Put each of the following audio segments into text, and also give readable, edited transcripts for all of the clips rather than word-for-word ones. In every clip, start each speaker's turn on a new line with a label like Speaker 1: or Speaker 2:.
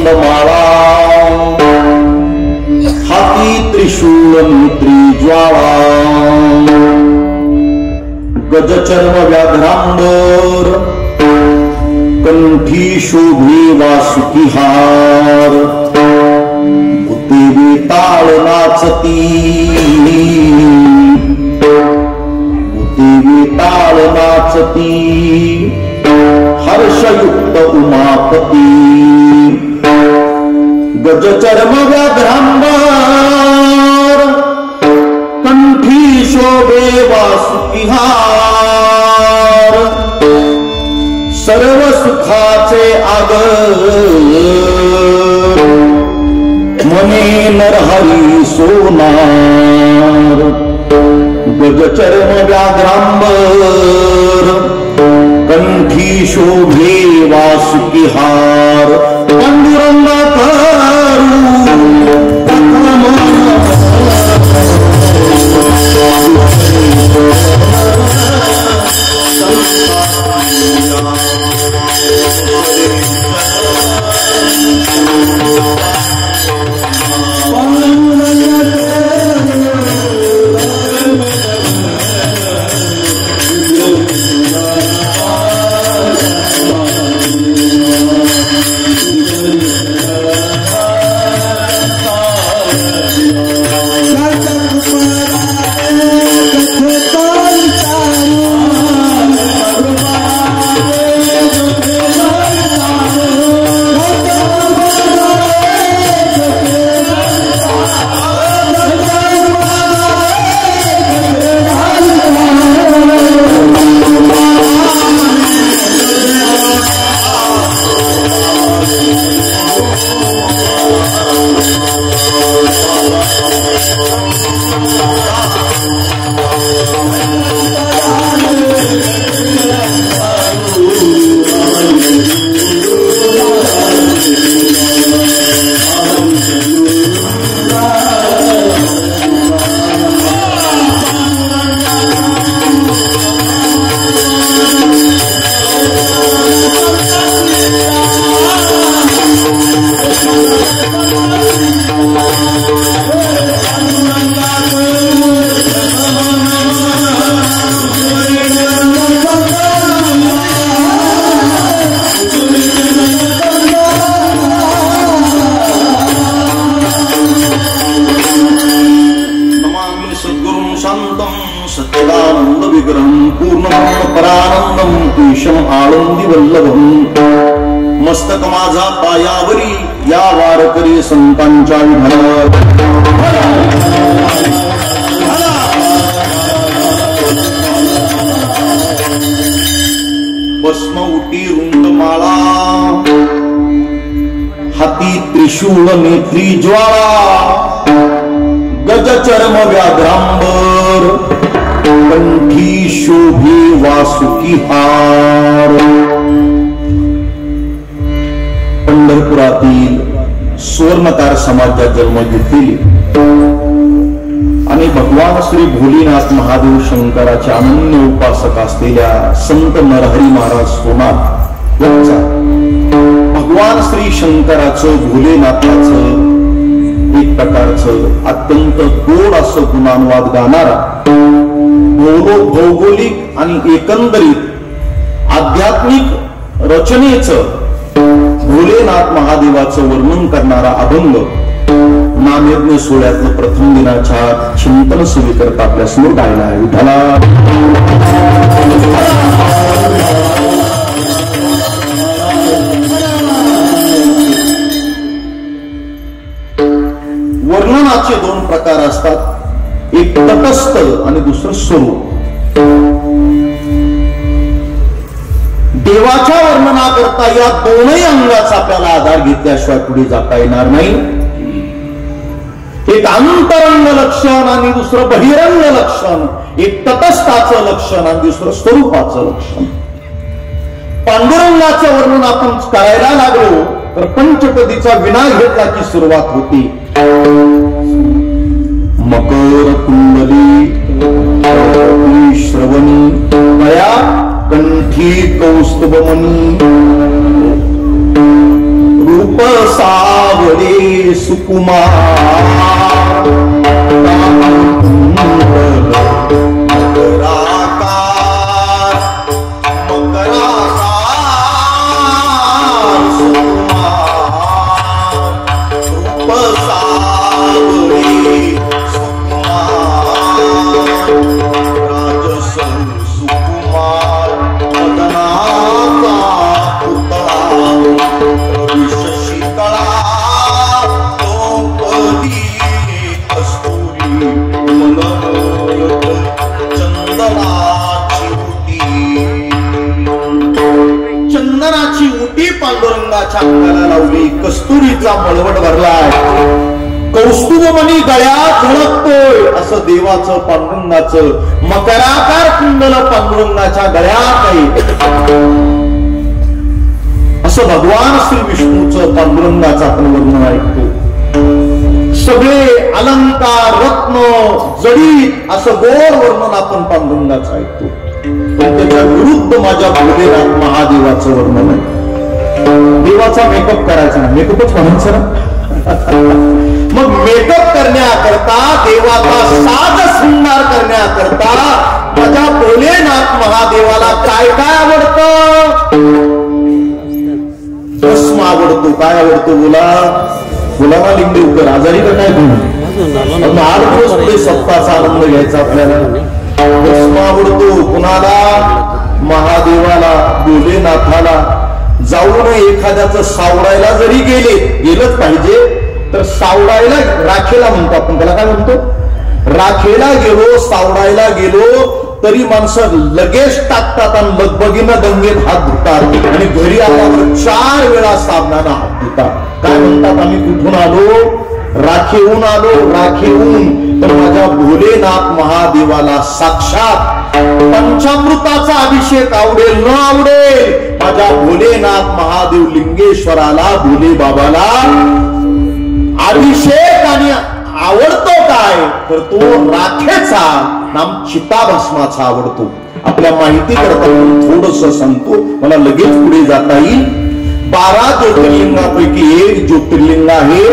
Speaker 1: रुंदमाळा हाती त्रिशूल नेत्री ज्वाळा गजचर्म व्याघ्रांबर कंठी शोभे वासुकी हार भूते वेताळ नाचती भूते वेताळ नाचती हर्षयुक्त उमापती गजचर्म व्याघ्रांबर कंठी शोभे वासुकी हार सर्व सुखाचे आगर मने नरहरी सोनार गजचर्म व्याघ्रांबर कंठी शोभे वासुकी हार पांडुरंगा मस्तक माझा पायावरी या वारकरी संतांच्या विधानात भस्म उटी रुंदमाळा हाती त्रिशूल नेत्री ज्वाळा गजचर्म व्याघ्रांबर कंठी शोभे वासुकी हार पंढरपुरातील सुवर्णकार समाजात जन्म घेतलेली आणि भगवान श्री भोलेनाथ महादेव शंकराचे अनन्य उपासक असलेल्या संत नरहरी महाराज सोनार यांचा भगवान श्री शंकराचं भोलेनाथाचं एक प्रकारचं अत्यंत गोड असं गुणानुवाद गाणारा भौगोलिक आणि एकंदरीत आध्यात्मिक रचनेचं भोलेनाथ महादेवाचं वर्णन करणारा अभंग नामयज्ञ सोहळ्यातलं प्रथम दिनाच्या चिंतन सेवेकरता आपल्या समोर गायला आहे. विठ्ठला वर्णनाचे दोन प्रकार असतात, एक तटस्थ आणि दुसरं स्वरूप. देवाच्या वर्णना करता या दोनही अंगाचा आपल्याला आधार घेतल्याशिवाय पुढे जाता येणार नाही. एक अंतरंग लक्षण आणि दुसरं बहिरंग लक्षण, एक तटस्थाचं लक्षण आणि दुसरं स्वरूपाचं लक्षण. पांडुरंगाचं वर्णन आपण करायला लागलो तर पंचपदीचा विना घेतला की सुरुवात होती. मकर कुंडली श्रवणी दया कंठी कौस्तुभमणी रूप रूप सावळे सुकुमार मकराकार सुकुमार रूप सावळे सुकुमार राजस सुकुमार मदनाचा पुतळा शीतळा तोपदी कस्तुरी मनोरथ चंदनाची उटी पांडुरंगाच्या अंगाला लावली कस्तुरीचा मळवट भरलाय कौस्तुभमणी गळ्यात झळकतोय असं देवाचं पांडुरंगाचं मकराकार कुंडल पांडुरंगाच्या गळ्यात आहे असं भगवान श्री विष्णूचं पांडुरंगाचं आपण वर्णन ऐकतो सगळे अलंकार रत्न जडीत असं गोड वर्णन आपण पांडुरंगाचं ऐकतो पण त्याच्या विरुद्ध माझ्या भोलेनाथ महादेवाचं वर्णन आहे देवाचा मेकअप करायचा ना मेकअपच म्हणायचं ना मग मेकअप करण्याकरता देवाचा साज शृंगार करण्याकरता माझ्या भोलेनाथ महादेवाला काय काय आवडतं भस्म आवडतो काय आवडतो बोला बोलावा लिंगदेवकर आजारी का काय तुम्ही 8 दिवस पुढे सप्ताहाचा आनंद घ्यायचा आपल्याला भस्म आवडतो कुणाला महादेवाला भोलेनाथाला जाऊन एखाद्याचं सावडायला जरी गेलंच पाहिजे तर सावडायला राखेला म्हणतो आपण त्याला काय म्हणतो राखेला गेलो सावडायला गेलो तरी माणसं लगेच टाकतात आणि लगबगीनं दंगेत हात धुतात आणि घरी आल्यावर 4 वेळा साबणानं हात धुतात काय म्हणतात आम्ही कुठून आलो राखेहून आलो राखेहून तर माझ्या भोलेनाथ महादेवाला साक्षात पंचामृताचा अभिषेक आवडेल न आवडेल माझ्या भोलेनाथ महादेव लिंगेश्वराला भोले बाबाला अभिषेक आणि आवडतो काय तर तो राखेचा नाम चिताभस्माचा आवडतो आपल्या माहिती करता थोडस सांगतो मला लगेच पुढे जाता येईल 12 ज्योतिर्लिंगापैकी एक ज्योतिर्लिंग आहे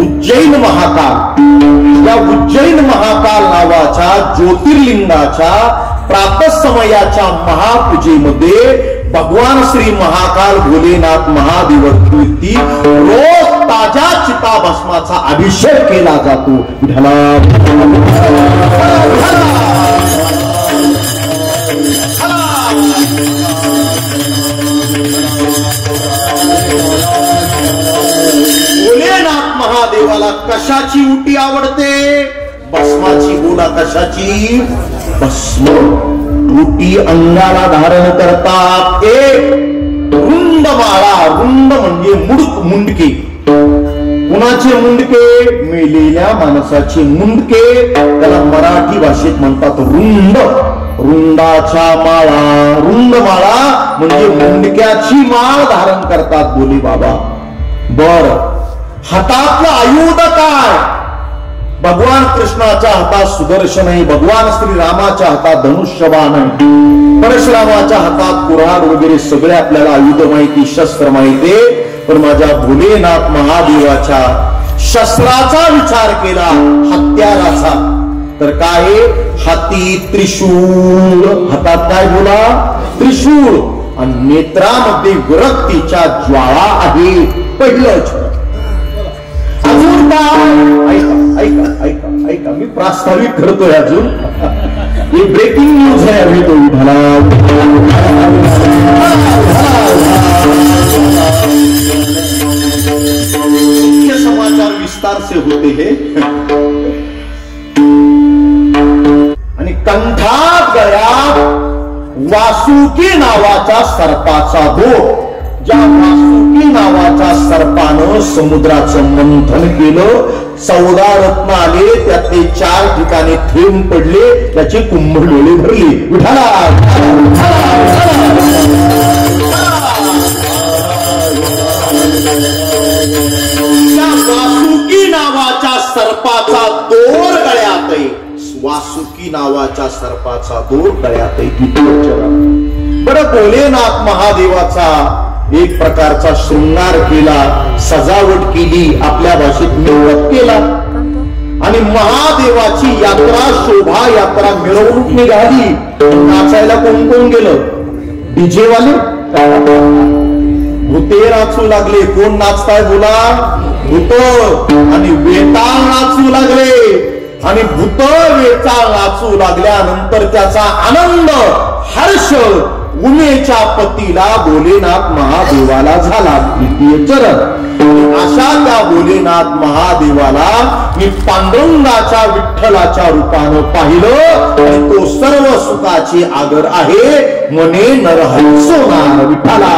Speaker 1: उज्जैन महाकाल या उज्जैन महाकाल नावाच्या ज्योतिर्लिंगाच्या प्रातःसमयाच्या महापूजेमध्ये भगवान श्री महाकाल भोलेनाथ महादेवावरती रोज ताज्या चिताभस्माचा अभिषेक केला जातो विठ्ठला भोलेनाथ महादेवाला कशाची उटी आवडते भस्माची बोला कशाची भस्म उटी अंगाला धारण करतात एक रुंद माळा रुंद म्हणजे मुंडके कुणाचे मुंडके मेलेल्या माणसाचे मुंडके त्याला मराठी भाषेत म्हणतात रुंद रुंदाच्या माळा रुंद माळा म्हणजे मुंडक्याची माळ धारण करतात भोले बाबा बर हातातलं आयुध काय भगवान कृष्णाच्या हातात सुदर्शन आहे भगवान श्रीरामाच्या हातात धनुष्यबाण आहे परशुरामाच्या हातात कुऱ्हाड वगैरे सगळे आपल्याला आयुध माहिती शस्त्र माहिती पण माझ्या भोलेनाथ महादेवाच्या शस्त्राचा विचार केला हत्याराचा तर काय हाती त्रिशूळ हातात काय बोला त्रिशूळ आणि नेत्रामध्ये विरक्तीच्या ज्वाळा आहे पहिलंच अजून काय ऐका ऐका ऐका ऐका मी प्रास्ताविक करतोय अजून ही ब्रेकिंग न्यूज आहे अभी तो विठाला मुख्य समाचार विस्तार से होते हैं आणि कंठात गळ्यात वासुकी नावाच्या सर्पाचा धोक ज्या वासुकी नावाच्या सर्पानं समुद्राचं मंथन केलं 14 रत्न आले त्यातले 4 ठिकाणी थेंब पडले त्याची कुंभडोळे भरली विठाला वासुकी नावाच्या सर्पाचा दोर गळ्यात आहे वासुकी नावाच्या सर्पाचा दोर गळ्यात आहे बरं भोलेनाथ महादेवाचा एक प्रकारचा शृंगार केला, सजावट केली, आपल्या भाषेत मिरवत केला आणि महादेवाची यात्रा, शोभा यात्रा, मिरवणूक निघाली. नाचायला कोण कोण गेलं? डीजे वाले, भूते नाचू लागले. कोण नाचताय बोला? भूत. आणि वेताळ नाचू लागले आणि भूत वेताळ नाचू लागल्यानंतर त्याचा आनंद, हर्ष उमेच्या पतीला भोलेनाथ महादेवाला झाला. द्वितीय चरण. अशा त्या भोलेनाथ महादेवाला मी पांडुरंगाच्या विठ्ठलाच्या रूपानं पाहिलं आणि तो सर्व सुखाची आगर आहे म्हणे नरहरी सोनार विठ्ठला.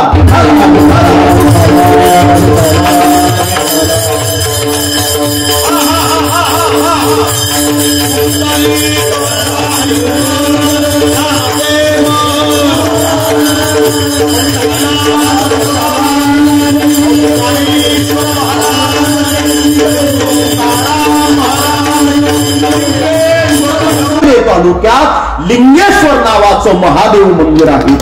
Speaker 1: तालुक्यात लिंगेश्वर नावाचं महादेव मंदिर आहे.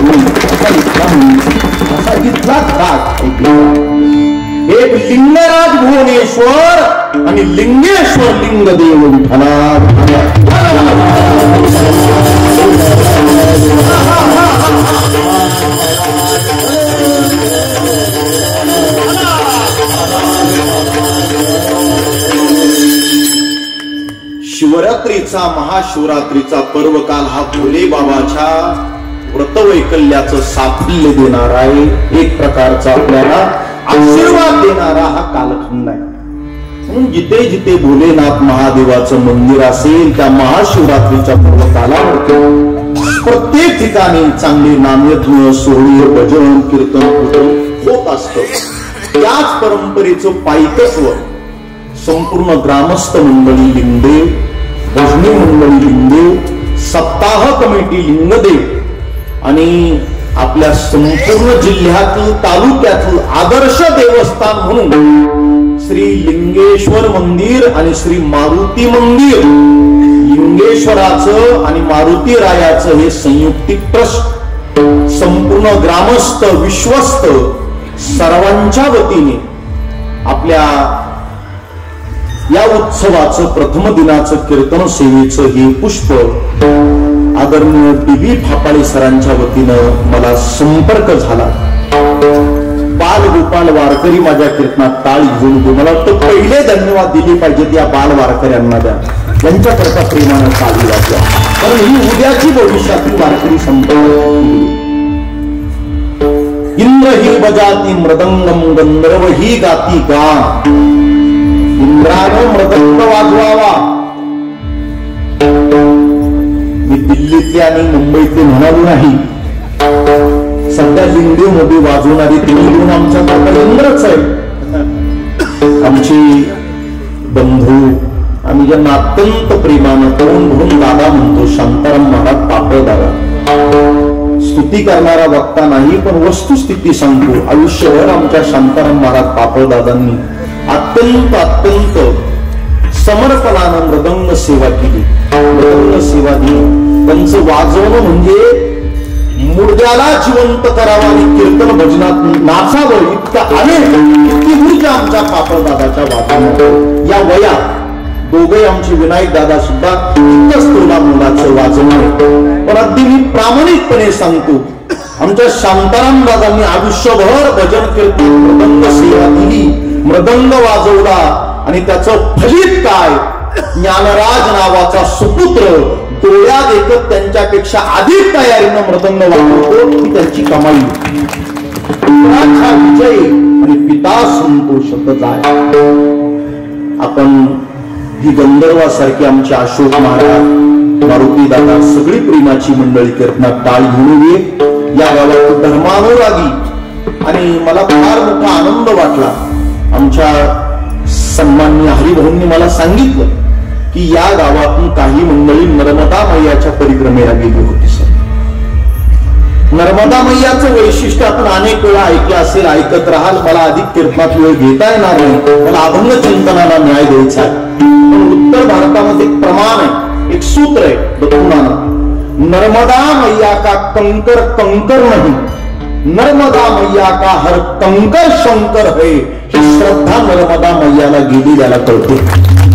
Speaker 1: एक लिंगराज भुवनेश्वर आणि लिंगेश्वर लिंगदेव विठ्ठला. शिवरात्रीचा, महाशिवरात्रीचा पर्वकाल हा भोले बाबाच्या व्रतवैकल्याचं साफल्य देणारा आहे. एक प्रकारचा आपल्याला आशीर्वाद देणारा हा कालखंड आहे. म्हणून जिथे जिथे भोलेनाथ महादेवाचं मंदिर असेल त्या महाशिवरात्रीच्या पर्वकालावर प्रत्येक ठिकाणी चांगले नामयज्ञ, सोहळे, भजन, कीर्तन होत असतं. त्याच परंपरेचं पायकत्व संपूर्ण ग्रामस्थ मंडळी लिंगदेव, भजनी मंडळी लिंगदेव, सप्ताह कमिटी लिंगदेव आणि आपल्या संपूर्ण जिल्ह्यातील, तालुक्यातील आदर्श देवस्थान म्हणून श्री लिंगेश्वर मंदिर आणि श्री मारुती मंदिर, लिंगेश्वराचं आणि मारुती रायाचं हे संयुक्तिक ट्रस्ट संपूर्ण ग्रामस्थ, विश्वस्त सर्वांच्या वतीने आपल्या या उत्सवाचं प्रथम दिनाचं कीर्तन सेवेचं हे पुष्प आदरणीय डी.बी. फापाळे सरांच्या वतीनं मला संपर्क झाला. बाल गोपाल वारकरी माझ्या कीर्तनात टाळ घेऊन मला वाटतं पहिले धन्यवाद दिले पाहिजेत या बाल वारकऱ्यांना द्या, यांच्याकरता प्रेमानं टाळी वाजवा. कारण ही उद्याची भविष्यातील वारकरी संपर्क. इंद्र ही बजाती मृदंगम, गंधर्व ही गाती गान. इंद्रानं मृदंग वाजवावा. मी दिल्लीतले आणि मुंबईतले म्हणालो नाही, सध्या लिंगदेव मध्ये वाजवणारी तिन्ही आमच्या इंद्रच आहे. आमची बंधू, आम्ही ज्यांना अत्यंत प्रेमानं तरुण म्हणून दादा म्हणतो, शांताराम महाराज पापळ दादा. स्तुती करणारा वक्ता नाही, पण वस्तुस्थिती सांगतो. आयुष्यभर आमच्या शांताराम महाराज पापळ दादांनी अत्यंत अत्यंत समर्पणानं मृदंग सेवा केली, मृदंग सेवा दिली. त्यांचं वाजवणं म्हणजे मुर्द्याला जिवंत करावं आणि कीर्तन भजनात नाचावं इतकं अनेक किती ऊर्जा आमच्या पापळदादाच्या वाजवण्यात. या वयात दोघे आमचे विनायक दादा सुद्धा इतकंच तोला मुलाचं वाजवणं. पण अगदी मी प्रामाणिकपणे सांगतो, आमच्या शांताराम दादांनी आयुष्यभर भजन कीर्तन मृदंग सेवा दिली, मृदंग वाजवला आणि त्याचं फलित काय, ज्ञानराज नावाचा सुपुत्र डोळ्यात एकच त्यांच्यापेक्षा अधिक तयारीनं मृदंग वाजवतो ही त्यांची कमाई. विजय आणि पिता संतोषत जाय. आपण ही गंधर्वासारखी आमचे अशोक महाराज, मारुती दादा, सगळी प्रेमाची मंडळी कीर्तनात टाळ घेऊन ये. या गावात धर्मानुरागी आणि मला फार मोठा आनंद वाटला. आमच्या सन्माननीय हरिभाऊंनी मला सांगितलं की या गावातून काही मंडळी नर्मदा मैयाच्या परिक्रमेला गेली होती. सर, नर्मदा मैयाचं वैशिष्ट्य आपण अनेक वेळा ऐकलं असेल, ऐकत राहाल. मला अधिक कीर्तनात वेळ घेता येणार नाही, मला अभंग चिंतनाला न्याय द्यायचा आहे. पण उत्तर भारतामध्ये एक प्रमाण आहे, एक सूत्र आहे दत्तुनानं, नर्मदा मैया का कंकर कंकर नाही, नर्मदा मैया का हर कंकर शंकर है, ही श्रद्धा नर्मदा मैयाला गेलेल्याला कळते.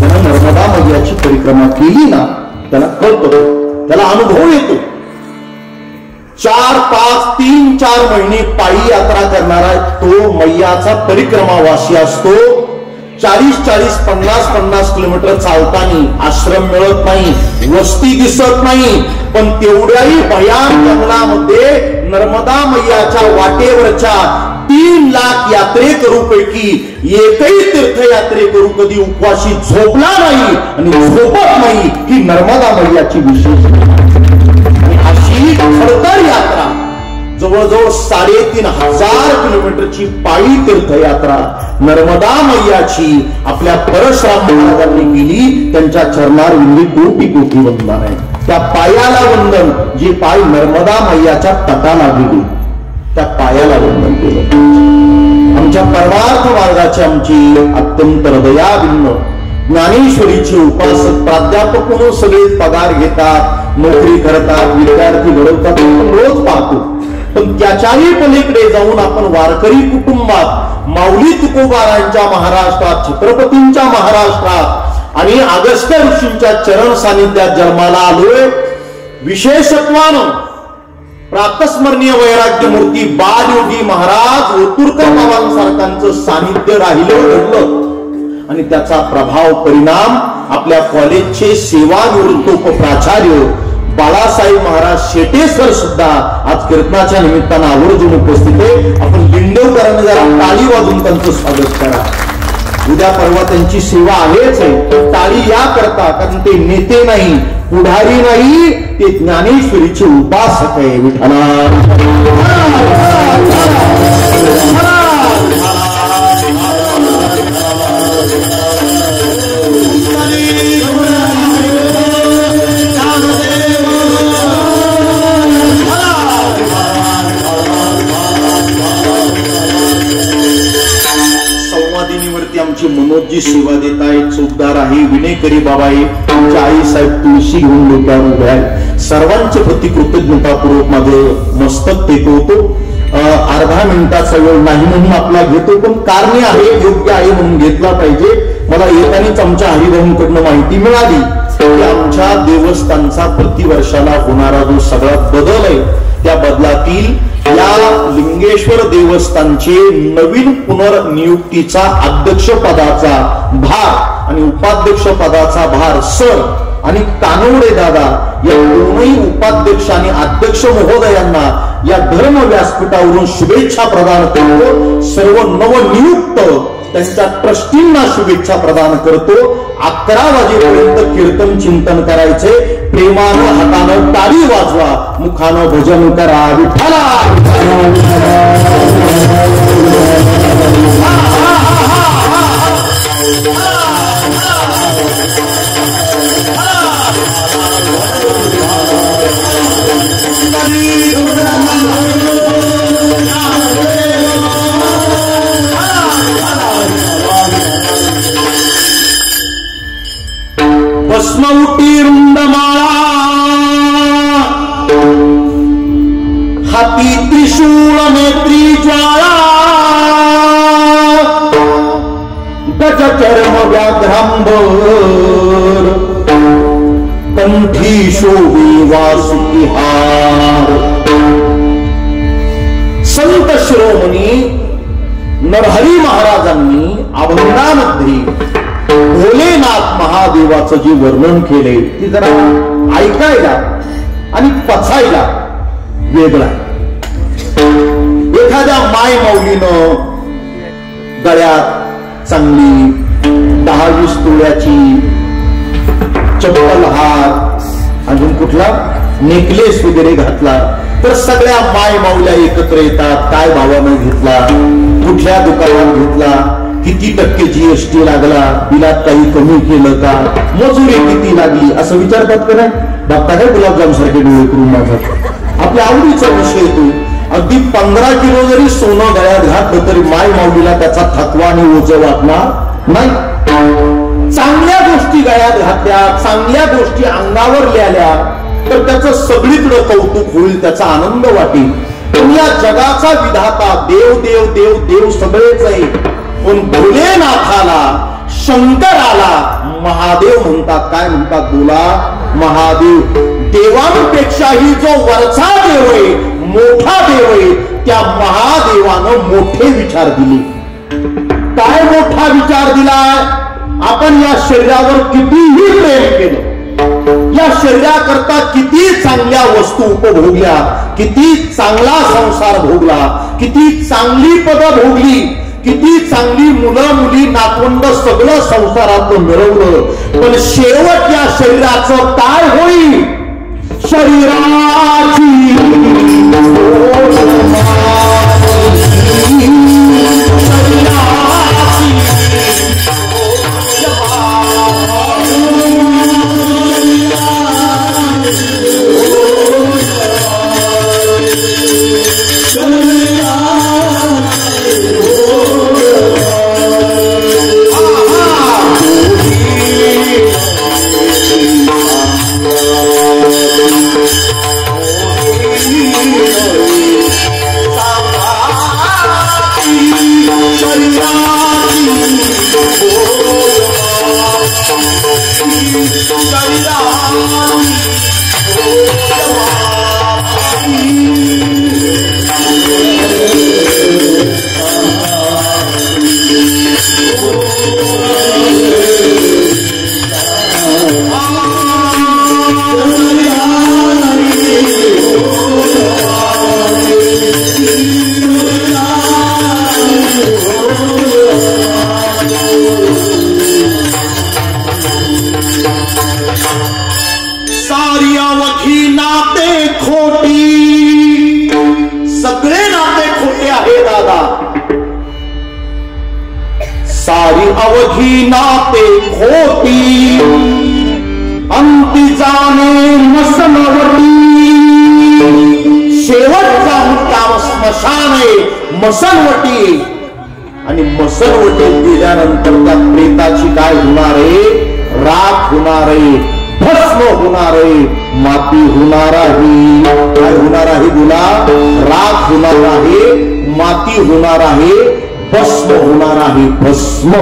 Speaker 1: त्याला नर्मदा मैयाची परिक्रमा केली ना, त्याला कळतं, त्याला अनुभव येतो. 4, 5, 3, 4 महिने पायी यात्रा करणारा तो मैयाचा परिक्रमावासी असतो. 40-40, 50-50 किलोमीटर चालताना आश्रम मिळत नाही, वस्ती दिसत नाही, पण तेवढ्याही भयान जंगलामध्ये नर्मदा मैयाच्या वाटेवरच्या 3 लाख यात्रेकरूपैकी एकही तीर्थयात्रेकरू कधी उपवाशी झोपला नाही आणि झोपत नाही, ही नर्मदा मैयाची विशेषता. अशी खडतर यात्रा जवळजवळ 3,500 किलोमीटरची पायी तीर्थयात्रा नर्मदा मैयाची आपल्या परशुराम महाराजांनी केली. त्यांच्या चरणारविंदी कोटी कोटी वंदन आहे. त्या पायाला वंदन, जे पाय नर्मदा मैयाच्या तटाला गेले, त्या पायाला वंदन केलं. आमच्या परमार्थ मार्गाची आमची अत्यंत हृदयाविन्न ज्ञानेश्वरीचे उपासक प्राध्यापक म्हणून सगळे पगार घेतात, नोकरी करतात, विद्यार्थी घडवतात, रोज पाहतो. पण त्याच्याही पलीकडे जाऊन आपण वारकरी कुटुंबात माऊली तुकोबारांच्या महाराष्ट्रात, छत्रपतींच्या महाराष्ट्रात आणि अगस्त्य ऋषींच्या चरण सानिध्यात जन्माला आलोय. विशेषत्वानं प्रातस्मरणीय वैराग्यमूर्ती बालयोगी महाराज ओतुरकर बाबांसारख्यांचं सानिध्य राहिलं घडलं आणि त्याचा प्रभाव परिणाम आपल्या कॉलेजचे सेवानिवृत्त प्राचार्य बाळासाहेब महाराज शेटे सर सुद्धा आज कीर्तनाच्या निमित्तानं आवर्जून उपस्थित आहे. आपण लिंडवकरांनी जरा टाळी वाजून त्यांचं स्वागत करा. उद्या परवा त्यांची सेवा आहेच आहे. टाळी या करता, कारण ते नेते नाही, पुढारी नाही, ते ज्ञानेश्वरीचे उपासक आहे. विठ्ठला आमची मनोजी सेवा देत आहे. चौकदार आहे, विनयकरी बाबा आहे, आमच्या आई साहेब तुळशी घेऊन डोक्यावर उभ्या आहेत. सर्वांच्या प्रति कृतज्ञतापूर्वक माझं मस्तक टेकवतो. अर्धा मिनिटाचा वेळ नाही म्हणून आपला घेतो, पण कारणे आहे, योग्य आहे म्हणून घेतला पाहिजे. मला येतानीच आमच्या हरिभाऊंकडनं माहिती मिळाली की आमच्या देवस्थानचा प्रतिवर्षाला होणारा जो सगळा बदल आहे, त्या बदलातील या लिंगेश्वर देवस्थानचे नवीन पुनर्नियुक्तीचा अध्यक्ष पदाचा भार आणि उपाध्यक्ष पदाचा भार सर आणि कानवडे दादा या दोन्ही उपाध्यक्ष आणि अध्यक्ष महोदयांना या धर्म व्यासपीठावरून शुभेच्छा प्रदान करतो. सर्व नवनियुक्त त्यांच्या ट्रस्टींना शुभेच्छा प्रदान करतो. 11 वाजेपर्यंत कीर्तन चिंतन करायचे. प्रेमानं हातानं टाळी वाजवा, मुखानं भजन करा. विठ्ठला भस्मउटी रुंडमाळा, हाती त्रिशूळ नेत्री ज्वाळा, गज चर्म व्याघ्रांबर, कंठी शोभी वासुकी हार. संत शिरोमणी नरहरी महाराजांनी अभंगामध्ये भोलेनाथ महादेवाचं जे वर्णन केले ते जरा ऐकायला आणि पचायला वेगळा. एखाद्या माय माऊलीनं गळ्यात चांगली 10-20 तोळ्याची चप्पल, हार, अजून कुठला नेकलेस वगैरे घातला तर सगळ्या माय माऊल्या एकत्र येतात. काय भावानं घेतला, कुठल्या दुकानात घेतला, किती टक्के जीएसटी लागला, बिलात काही कमी केलं का, मजुरी किती लागली, असं विचारतात का नाही? बघता काय गुलाबजाम सारखे डोळे करून माझा आपल्या आवडीचा विषय तो. अगदी 15 किलो जरी सोनं गळ्यात घातलं तरी माय माऊलीला त्याचा थकवा आणि ओझं वाटणार नाही. चांगल्या गोष्टी गळ्यात घातल्या, चांगल्या गोष्टी अंगावर लिहिल्या तर त्याचं सगळीकडे कौतुक होईल, त्याचा आनंद वाटेल. या जगाचा विधाता देव देव देव देव सगळेच आहे, पण भोलेनाथाला शंकराला महादेव म्हणतात. काय म्हणतात? बोला महादेव. देवांपेक्षाही जो वरचा देव आहे, मोठा देव आहे, त्या महादेवानं मोठे विचार दिले. काय मोठा विचार दिलाय? आपण या शरीरावर कितीही प्रेम केलं, या शरीराकरता किती चांगल्या वस्तू उपभोगल्या, किती चांगला संसार भोगला, किती चांगली पदं भोगली, किती चांगली मुलं मुली नातवंड सगळं संसारातून मिळवलं, पण शेवट या शरीराचं काय होईल? शरीराची अवघी नाते खोटी, अंती जाणे मसनवटी. शेवटचा मुक्काम स्मशान आहे, मसनवटी. आणि मसनवटीत गेल्यानंतर त्या प्रेताची काय होणार आहे? राख होणार आहे, भस्म होणार आहे, माती होणार आहे. काय होणार आहे? बोला. राख होणार आहे, माती होणार आहे, भस्म होणार आहे. भस्म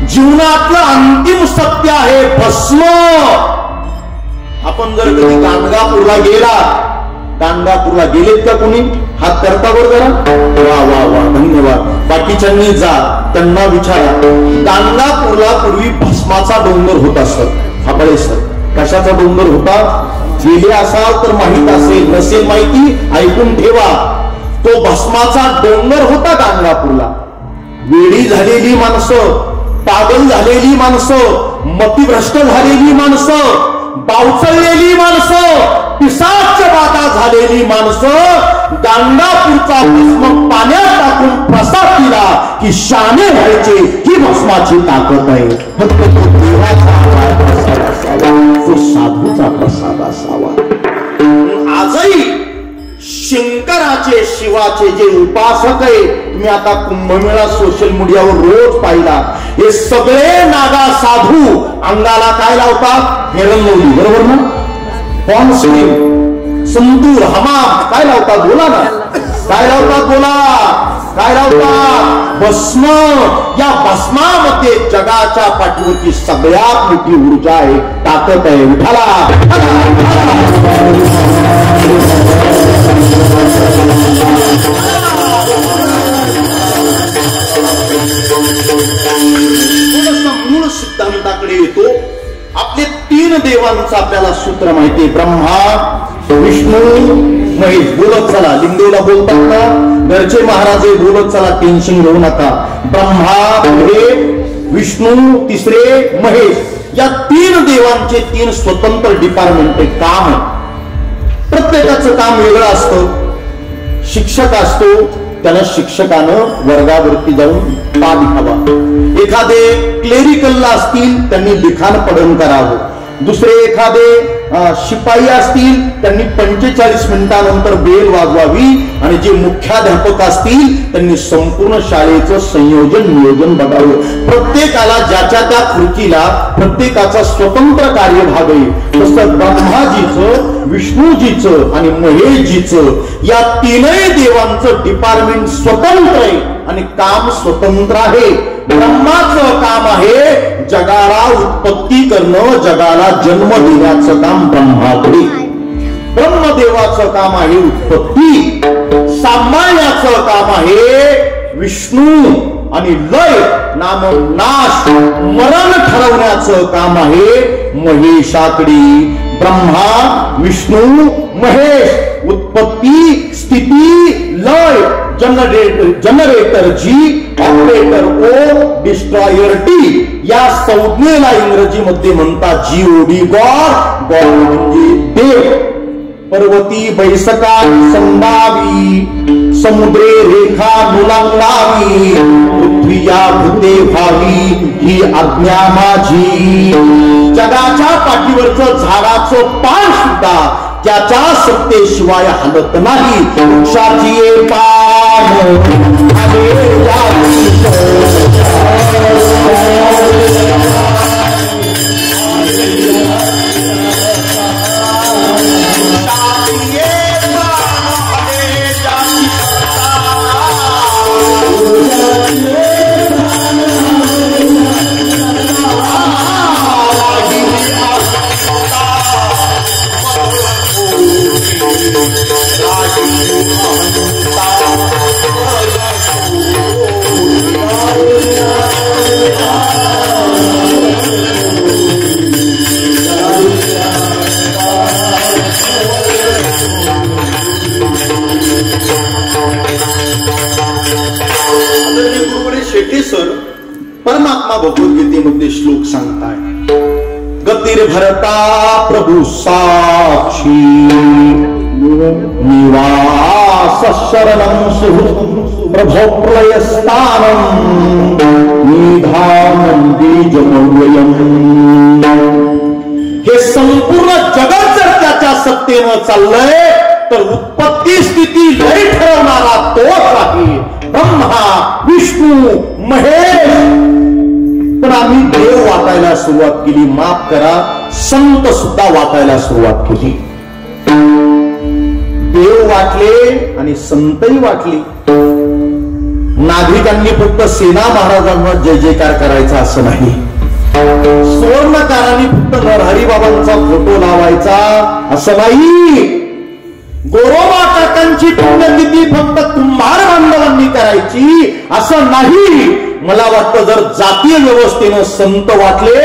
Speaker 1: जीवनातलं अंतिम सत्य आहे, भस्म. आपण जर कधी गाणगापूरला गेलेत का कोणी? हात करता बरं जरा. वा वा वा, धन्यवाद. बाकीच्यांनी जा, त्यांना विचारा. गाणगापूरला पूर्वी भस्माचा डोंगर होता सर. फाबळे सर, कशाचा डोंगर होता? गेले असाल तर माहित असेल, नसेल माहिती ऐकून ठेवा. तो भस्माचा डोंगर होता गाणगापूरला. वेडी झालेली माणसं, पागल झालेली माणसं, मतिभ्रष्ट झालेली माणसं, बावचळलेली माणसं, पिशाच बाधा झालेली माणसं गाणगापूरचा भस्म पाण्यात टाकून प्रसाद दिला की शाने व्हायचे. ही भस्माची ताकद आहे. फक्त तो देवाचा प्रसाद असावा, तो साधूचा प्रसाद असावा. आजही शंकराचे शिवाचे जे उपासक आहे, तुम्ही आता कुंभमेळा सोशल मीडियावर रोज पाहिला, हे सगळे नागा साधू अंगाला काय लावतात? हेरंगवली. बरोबर ना? पॉन्स क्रीम, संतूर, हमाम काय लावतात? बोला ना. काय लावतात? बोला. काय लावतात? भस्म. या भस्मामध्ये जगाच्या पाठीवरची सगळ्यात मोठी ऊर्जा आहे, ताकद आहे. विठाला मूळ सिद्धांताकडे येतो. आपले 3 देवांचं आपल्याला सूत्र माहिती आहे. ब्रह्मा, विष्णू, महेश. बोलत चला. लिंगदेवला बोलतात ना, घरचे महाराज बोलत चला, टेन्शन घेऊ नका. ब्रह्मा, विष्णू, तिसरे महेश. या 3 देवांचे 3 स्वतंत्र डिपार्टमेंट आहे, काम आहे. प्रत्येकाचं काम वेगळं असतं. शिक्षक असतो, त्याला शिक्षकानं वर्गावरती जाऊन पाठ घ्यावा. एखादे क्लेरिकलला असतील, त्यांनी लिखाण पठण करावं. दुसरे एखादे शिपाई असतील त्यांनी 45 मिनिटांनंतर बेल वाजवावी आणि जे मुख्याध्यापक असतील त्यांनी संपूर्ण शाळेचं संयोजन नियोजन बघावं. प्रत्येकाला ज्याच्या त्या खुर्चीला प्रत्येकाचा स्वतंत्र कार्यभाग आहे. तसं ब्रह्माजीचं, विष्णूजीचं आणि महेशजीचं या तीनही देवांचं डिपार्टमेंट स्वतंत्र आहे आणि काम स्वतंत्र आहे. ब्रह्माचं काम आहे जगाला उत्पत्ती करणं, जगाला जन्म देण्याचं काम ब्रह्माकडे. ब्रह्मदेवाचं काम आहे उत्पत्ती, सांभाळण्याचं काम आहे विष्णू आणि लय नाम नाश मरण ठरवण्याचं काम आहे महेशाकडे. ब्रह्मा, विष्णू, महेश उत्पत्ती, स्थिती, लय, जनरेटर जी, ऑपरेटर ओ, डिस्ट्रॉयर टी. या संज्ञेला इंग्रजीमध्ये म्हणतात जीओडी, गॉड. गॉड म्हणजे देव. पर्वती बैसका संदावी, समुद्रे रेखा मुलांगावी, पृथ्वीया भूते भावी ही आज्ञा माझी. जगाच्या पाठीवरचं झाडाचं पान सुद्धा त्याच्या सत्तेशिवाय हलत नाही. वृक्षाची पान परमात्मा भगवद्गीतेमध्ये श्लोक सांगताय. गतीर भरता प्रभू साक्षी, निवास शरणं सुहृत् प्रभो प्रलय स्थानं, निधानं बीजमव्ययम्. हे संपूर्ण जगत जर त्याच्या सत्तेनं चाललंय तर उत्पत्ती स्थिती लय ठरवणारा तोच आहे ब्रह्मा, विष्णू, महेश. पण आम्ही देव वाटायला सुरुवात केली. माफ करा, संत सुद्धा वाटायला सुरुवात केली. देव वाटले आणि संतही वाटली. नागरिकांनी फक्त सेना महाराजांना जय जयकार करायचा असं नाही. सुवर्णकारांनी फक्त नरहरी बाबांचा फोटो लावायचा असं नाही. गोरोबा काकांची पुण्यतिथी फक्त कुंभार बांधवांनी करायची असं नाही. मला वाटतं जर जातीय व्यवस्थेनं संत वाटले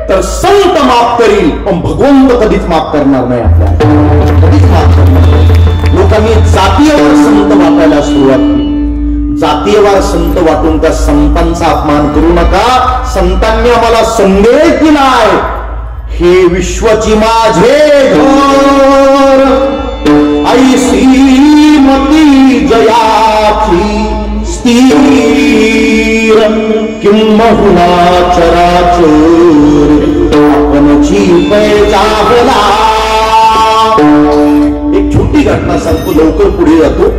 Speaker 1: तर संत माफ करील, पण भगवंत कधीच माफ करणार नाही. आपल्याला कधीच माफ करणार नाही. लोकांनी जातीयवार संत वाटायला सुरुवात केली. जातीयवार संत वाटून त्या संतांचा अपमान करू नका. संतांनी आम्हाला संदेश दिलाय, हे विश्वची माझे घर, ऐसी मती जयाची स्थिर, किंबहुना चराचर आपणची पैजाहला. एक छोटी घटना सांगतो, लवकर पुढे जातो.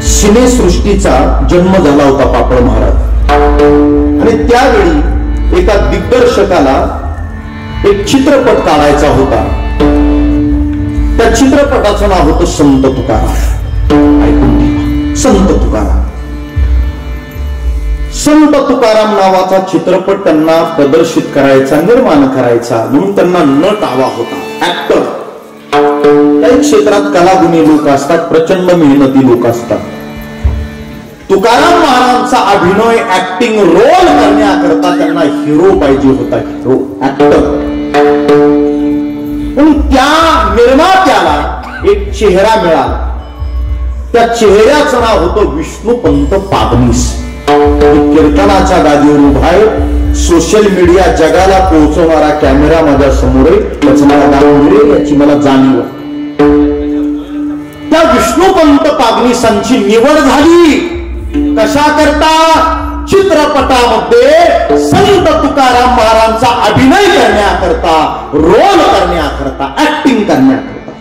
Speaker 1: सिनेसृष्टीचा जन्म झाला होता पापड महाराज, आणि त्यावेळी एका दिग्दर्शकाला एक चित्रपट काढायचा होता. त्या चित्रपटाचं नाव होतं संत तुकाराम. ऐकून घ्या, संत तुकाराम. संत तुकाराम नावाचा चित्रपट त्यांना प्रदर्शित करायचा, निर्माण करायचा, म्हणून त्यांना नट हवा होता, ऍक्टर. काही क्षेत्रात कलागुणी लोक असतात, प्रचंड मेहनती लोक असतात. तुकाराम महाराजांचा अभिनय, ऍक्टिंग, रोल करण्याकरता त्यांना हिरो पाहिजे होता, हिरो, ऍक्टर. पण त्या निर्मात्याला एक चेहरा मिळाला. त्या चेहऱ्याचं नाव होतं विष्णुपंत पागनीस. कीर्तनाच्या गादीवर उभा आहे, सोशल मीडिया जगाला पोहोचवणारा कॅमेरा माझ्या समोर आहे. त्याचं मला गाव मिळेल याची मला जाणीव. त्या विष्णुपंत पागनीसांची निवड झाली. कशा करता? चित्रपटामध्ये संत तुकाराम महाराजांचा अभिनय करण्याकरता, रोल करण्याकरता, ऍक्टिंग करण्याकरता.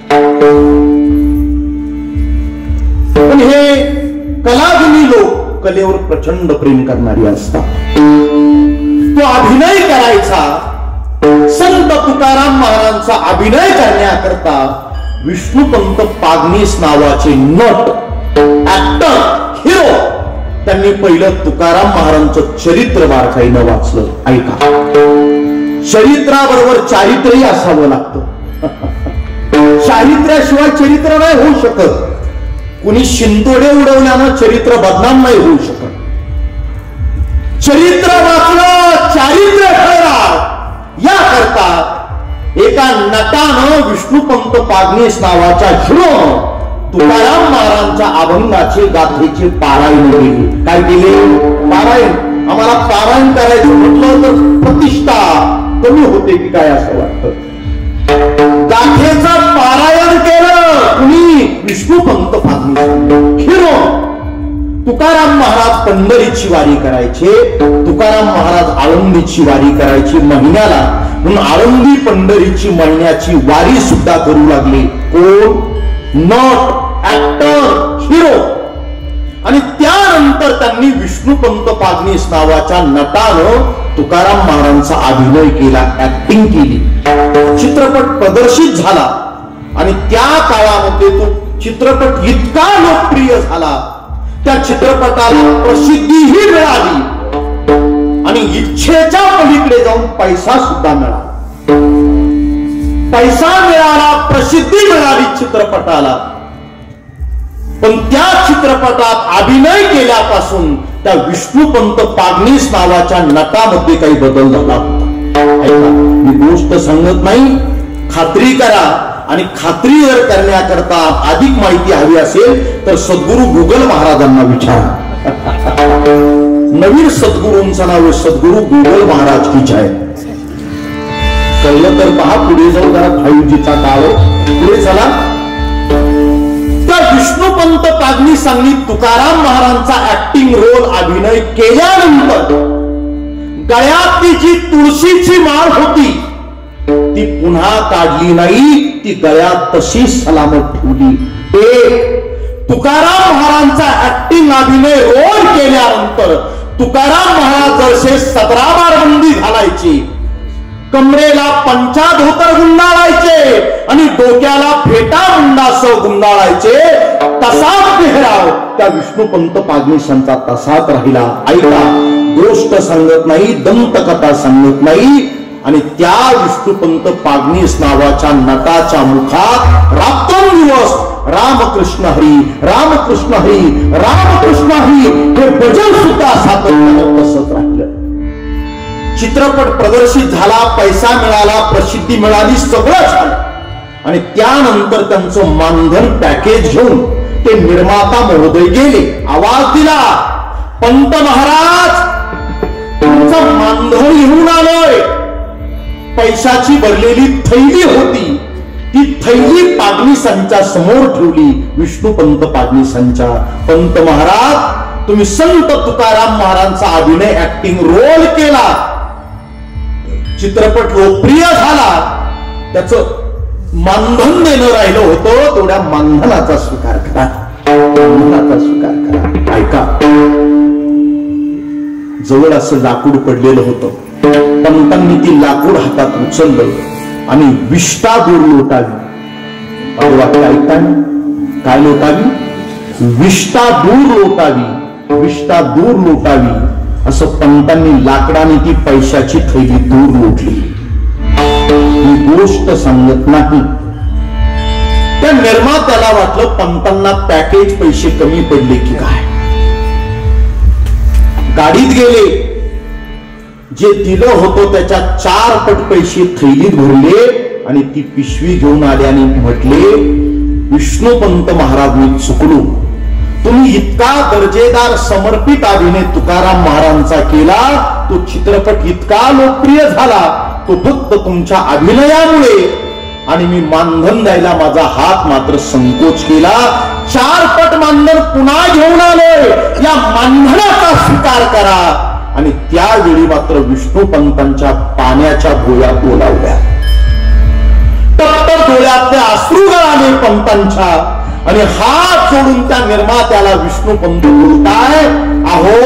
Speaker 1: पण हे कलागुणी लोक कलेवर प्रचंड प्रेम करणारी असतात. तो अभिनय करायचा, संत तुकाराम महाराजांचा अभिनय करण्याकरता विष्णुपंत पागनीस नावाचे नट, ऍक्टर, हिरो, त्यांनी पहिलं तुकाराम महाराजांचं चरित्र बारकाईनं वाचलं. ऐका, चरित्राबरोबर चारित्र्यही असावं लागतं. चारित्र्याशिवाय चरित्र नाही होऊ शकत. कुणी शिंतोडे उडवल्यानं चरित्र बदनाम नाही होऊ शकत. चरित्र वाचलं, चारित्र्य ठरणार याकरता एका नटानं विष्णुपंत पागनीस नावाच्या हिरो तुकाराम महाराजांच्या अभंगाचे, गाथेचे पारायण केले. काय केले? पारायण. आम्हाला पारायण करायचं म्हटलं तर प्रतिष्ठा कमी होते की काय असं वाटतं. गाथेचं पारायण केलं कुणी? विष्णुपंत पागनीस हिरो. तुकाराम महाराज पंढरीची वारी करायचे, तुकाराम महाराज आळंदीची वारी करायची महिन्याला, म्हणून आळंदी पंढरीची महिन्याची वारी सुद्धा करू लागले. कोण? नट, ऍक्टर, हिरो. आणि त्यानंतर त्यांनी विष्णुपंत पागनीस नावाच्या नटानं तुकाराम महाराजांचा अभिनय केला, ऍक्टिंग केली. चित्रपट प्रदर्शित झाला आणि त्या काळामध्ये तो चित्रपट इतका लोकप्रिय झाला, त्या चित्रपटाला प्रसिद्धीही मिळाली आणि इच्छेच्या पलीकडे जाऊन पैसा सुद्धा मिळाला. पैसा मिळाला, प्रसिद्धी मिळाली चित्रपटाला. पण त्या चित्रपटात अभिनय केल्यापासून त्या विष्णुपंत पागनीस नावाच्या नटामध्ये काही बदल झाला होता. ऐका, मी गोष्ट सांगत नाही, खात्री करा. आणि खात्री जर करण्याकरता अधिक माहिती हवी असेल तर सद्गुरू गुगल महाराजांना विचारा. नवीन सद्गुरूंचं नाव आहे सद्गुरू गुगल महाराज की जय. कळलं तर पहा. पुढे जाऊ, जरा 5Gचा काळ आहे, पुढे चला. तर विष्णुपंत पागनीसांनी तुकाराम महाराजांचा ऍक्टिंग रोल अभिनय केल्यानंतर गळ्यात ती जी तुळशीची माळ होती ती पुन्हा काढली नाही, ती गळ्यात तशीच सलामत ठेवली. तुकाराम महाराजांचा ऍक्टिंग अभिनय रोल केल्यानंतर तुकाराम महाराज जसे 17 बारबंदी घालायची, कमरेला पंचा धोतर गुंडाळायचे आणि डोक्याला फेटा मुंडासह गुंडाळायचे, तसाच पेहराव त्या विष्णुपंत पागनीसांचा तसाच राहिला. ऐका, गोष्ट सांगत नाही, दंतकथा सांगत नाही. आणि त्या विष्णुपंत पागनीस नावाच्या नटाच्या मुखात रात्रंदिवस रामकृष्ण हरी, रामकृष्ण हरी, रामकृष्ण हरी हे भजन सुद्धा सातत्यानं बसत राहिलं. चित्रपट प्रदर्शित झाला, पैसा मिळाला, प्रसिद्धी मिळाली, सगळं झालं. आणि त्यानंतर त्यांचं मानधन पॅकेज घेऊन ते निर्माता महोदय गेले, आवाज दिला, पंत महाराज तुमचं मानधन घेऊन आलोय. पैशाची भरलेली थैली होती, ती थैली पागनीसांच्या समोर ठेवली, विष्णुपंत पागनीसांच्या. पंत महाराज तुम्ही संत तुकाराम महाराजांचा अभिनय ऍक्टिंग रोल केला, चित्रपट लोकप्रिय झाला, त्याचं मानधन देणं राहिलं होतं, तेवढ्या मानधनाचा स्वीकार करा, मानधनाचा स्वीकार करा. ऐका, जवळ असं लाकूड पडलेलं होतं. पंतांनी ती लाकूड हातात उचललं आणि विष्ठा दूर लोटावी. काय लोटावी? विष्ठा दूर लोटावी, विष्ठा दूर लोटावी असं पंतांनी लाकडाने ती पैशाची थैली दूर लोटली. ही गोष्ट सांगत नाही. त्या निर्मात्याला वाटलं पंतांना पॅकेज पैसे कमी पडले की काय. गाडीत गेले, जे दिलं होतं त्याच्या 4 पट पैसे थैलीत भरले आणि ती पिशवी घेऊन आले आणि म्हटले, विष्णुपंत महाराज मी चुकलो. तुम्ही इतका दर्जेदार समर्पित अभिनय तुकाराम महाराजांचा केला, तो चित्रपट इतका लोकप्रिय झाला, तो फक्त तुमच्या अभिनयामुळे. आणि मी मानधन द्यायला माझा हात मात्र संकोच केला. 4 पट मानधन पुन्हा घेऊन आलोय, या मानधनाचा स्वीकार करा. आणि त्यावेळी मात्र विष्णुपंतांच्या पाण्याच्या भोया ओलावल्या. टप्पर डोळ्यातले अश्रू गळाले पंतांच्या. आणि हात जोडून त्या निर्मात्याला विष्णुपंत बोलताय, अहो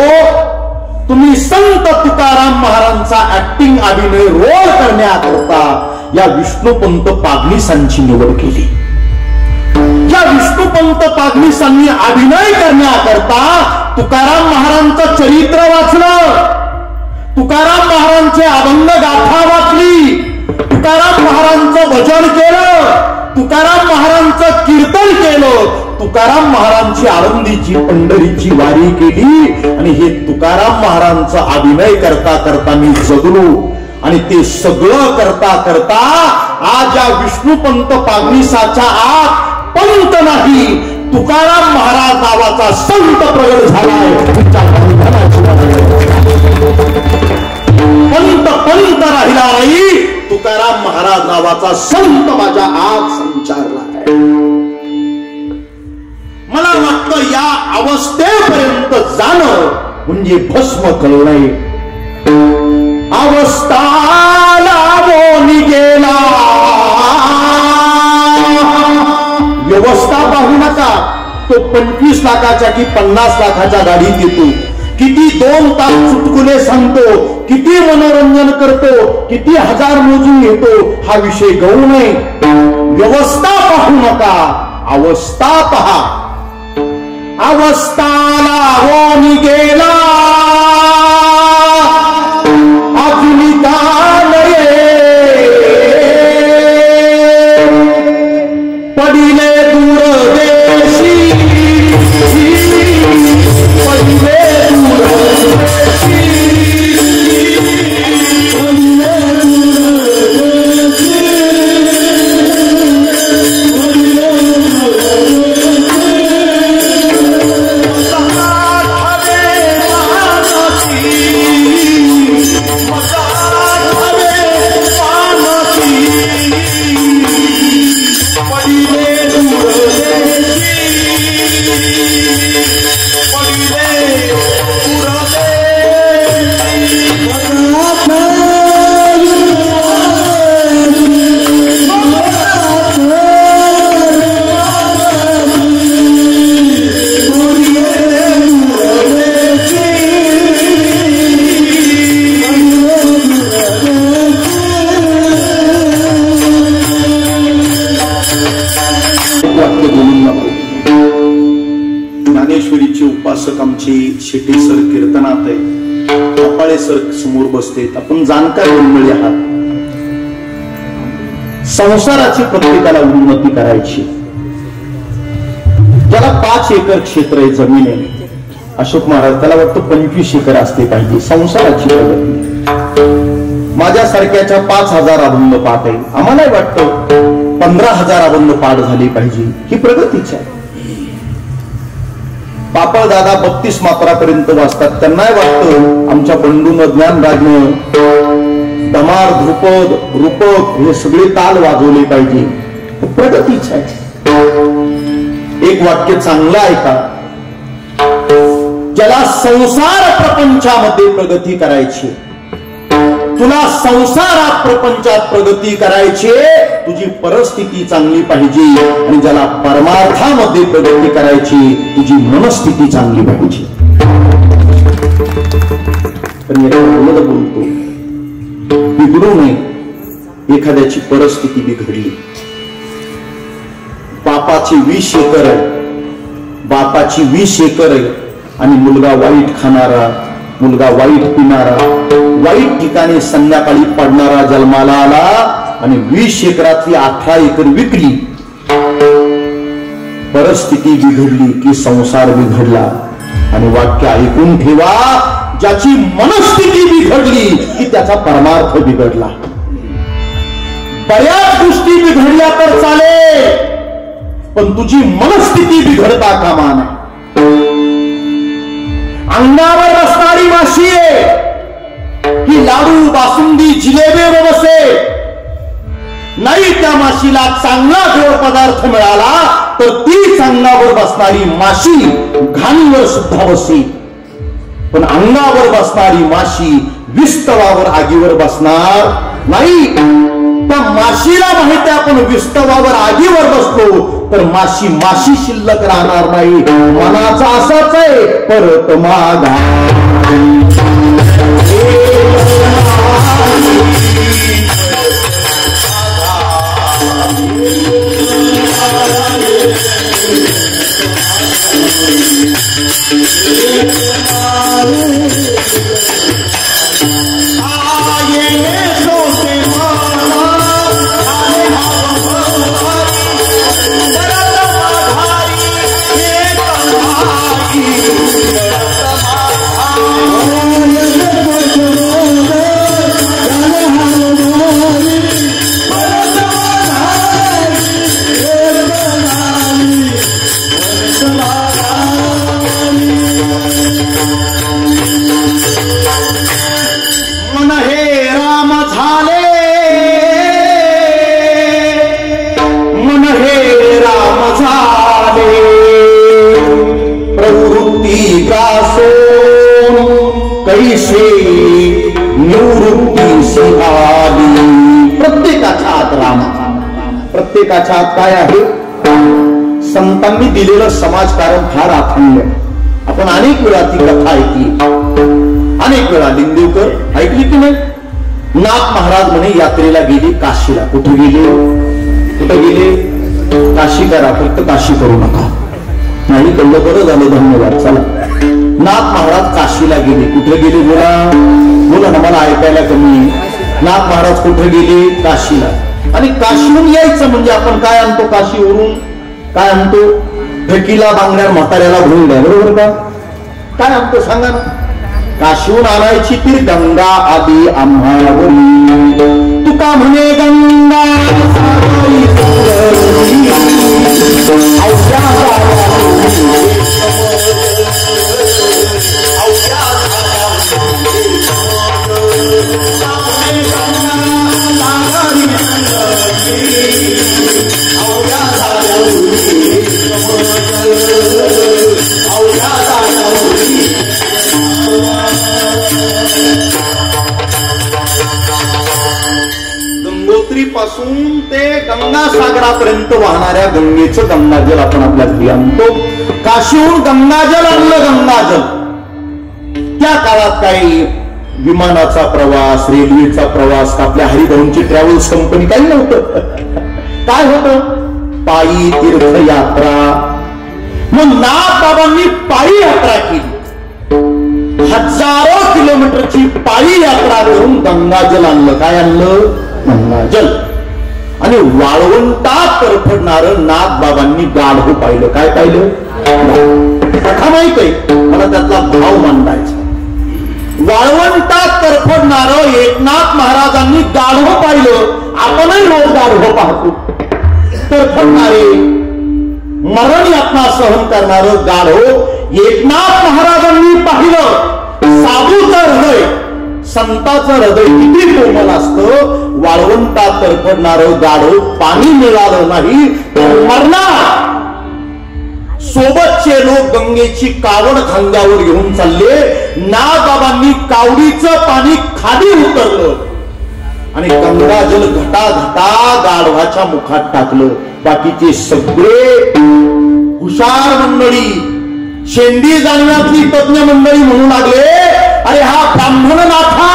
Speaker 1: तुम्ही संत तुकाराम महाराजांचा ऍक्टिंग अभिनय रोल करण्याकरता या विष्णुपंत पागनीसांची निवड केली. या विष्णुपंत पागनीसांनी अभिनय करण्याकरता तुकाराम महाराजांचं चरित्र वाचलं, तुकाराम महाराजांचे अभंग गाथा वाचली, तुकाराम महाराजांचं भजन केलं, तुकाराम महाराजांचं कीर्तन केलं, तुकाराम महाराजांची आळंदीची पंढरीची वारी केली. आणि हे तुकाराम महाराजांचा अभिनय करता करता मी जगलो. आणि ते सगळं करता करता आज या विष्णुपंत पागनीसाच्या आत पंत नाही, तुकाराम महाराज नावाचा संत प्रगट झालाय. पंत पंत राहिला नाही, तुकाराम महाराज नावाचा संत माझ्या आत संचारला आहे. मला वाटतं या अवस्थेपर्यंत जाणं म्हणजे भस्म करणं. अवस्था लावून गेला, व्यवस्था पाहू नका. तो 25 लाखाच्या की 50 लाखाच्या गाडीत येतो, किती 2 तास चुटकुले सांगतो, किती मनोरंजन करतो, किती हजार मोजून येतो, हा विषय गौण नाही. व्यवस्था पाहू नका, अवस्था पहा. अवस्थाला होऊन गेला अजून काल रे, पडिले दूरदेशी, पडिले आमची शेटी सर कीर्तनात आहे, कपाळे सर समोर बसते. आपण जाणकार मंडळी आहात. संसाराची प्रत्येकाला उन्नती करायची. ज्याला 5 एकर क्षेत्र आहे, जमीन आहे, अशोक महाराज त्याला वाटतं 25 एकर असते पाहिजे संसाराची प्रगती. माझ्यासारख्याच्या 5,000 अभंग पाठ आहे, आम्हालाही वाटतं 15,000 अभंग पाठ झाली पाहिजे, ही प्रगतीच आहे. पापळ दादा 32 मात्रापर्यंत वाचतात, त्यांना वाटतं आमच्या बंडून ज्ञानराजनं धमार, ध्रुपद, रूपक हे सगळे ताल वाजवले पाहिजे, प्रगतीच आहे. एक वाक्य चांगलं ऐका, ज्याला संसार प्रपंचामध्ये प्रगती करायची, तुला संसारात प्रपंचात प्रगती करायची, तुझी परिस्थिती चांगली पाहिजे. आणि ज्याला परमार्थामध्ये प्रगती करायची, तुझी मनस्थिती चांगली पाहिजे. पण बोलतो बिघडू नये. एखाद्याची परिस्थिती बिघडली, बापाची 20 एकर आहे, बापाची 20 एकर आहे, आणि मुलगा वाईट खाणारा, मुलगा वाईट पिणारा, वाईट ठिकाणी संध्याकाळी पडणारा जन्माला आला, आणि 20 एकरातली 18 एकर विकली. परिस्थिती बिघडली की संसार बिघडला. आणि वाक्य ऐकून ठेवा, ज्याची मनस्थिती बिघडली की त्याचा परमार्थ बिघडला. बऱ्याच गोष्टी बिघडल्या तर चालेल, पण तुझी मनस्थिती बिघडता कामा नये. अंगावर असणारी माशी आहे की लाडू, बासुंदी, जिलेबी बसे, नाही त्या माशीला चांगला गोड पदार्थ मिळाला तर ती अंगावर बसणारी माशी घाणीवर सुद्धा बसे, पण अंगावर बसणारी माशी विस्तवावर आगीवर बसणार नाही. त्या माशीला माहिती आपण विस्तवावर आगीवर बसलो तर माशी माशी शिल्लक राहणार नाही. मनाचा असाच आहे परत मागा प्रत्येकाच्या आत काय आहे? संतांनी दिलेलं समाजकारण फार अखंड. आपण अनेक वेळा ती कथा ऐकली, अनेक वेळा लिंदेवकर ऐकली की नाही. नाथ महाराज म्हणे यात्रेला गेले काशीला. कुठे गेले? कुठे गेले? काशी करा, फक्त काशी करू नका. नाही कळलं, बरं झालं, धन्यवाद. चला, नाथ महाराज काशीला गेले. कुठे गेले? बोला बोला ना, मला ऐकायला कमी. नाथ महाराज कुठे गेले? काशीला. आणि काशीहून यायचं म्हणजे आपण काय आणतो? काशीवरून काय आणतो? फेकीला बांगड्या म्हाताऱ्याला घेऊन द्या, बरोबर का? काय आणतो सांगा ना? काशीहून आणायची ती गंगा आदी आम्हावरी. तू का म्हणे गंगा गंगोत्री पासून ते गंगासागरापर्यंत वाहणाऱ्या गंगेचं गंगाजल आपण आपल्या घरी आणतो. काशीहून गंगाजल आणलं. गंगाजल त्या काळात काही विमानाचा प्रवास, रेल्वेचा प्रवास, आपल्या हरिभाऊंची ट्रॅव्हल्स कंपनी काही नव्हतं. काय होतं? पायी तीर्थयात्रा. मग नाथ बाबांनी पायी यात्रा केली. हजारो किलोमीटरची पायी यात्रा करून गंगाजल आणलं. काय आणलं? गंगाजल. आणि वाळवंटात तरफडणार नाथ बाबांनी गाढव पाहिलं. काय पाहिलं? कथा माहित आहे, मला त्यातला भाव मांडायचा. वाळवंटात तरफडणार एकनाथ महाराजांनी गाढव पाहिलं. आपणही रोज गाढव पाहतो. तरफडणारे, मरण यातना सहन करणार गाढव एकनाथ महाराजांनी पाहिलं. साधूचं हृदय, संताचं हृदय किती कोमल असतं. वाळवंटात तरफडणार गाढव पाणी मिळालं नाही तर मरणार. सोबतचे लोक गंगेची कावड खांद्यावर घेऊन चालले. नाथबाबांनी कावडीचं पाणी खाली उतरलं आणि गंगाजल घटा घटा गाढवाच्या मुखात टाकलं. बाकीचे सगळे हुशार मंडळी, शेंडी जाणण्यातली तज्ञ मंडळी म्हणू लागले, अरे हा ब्राह्मण नाथा,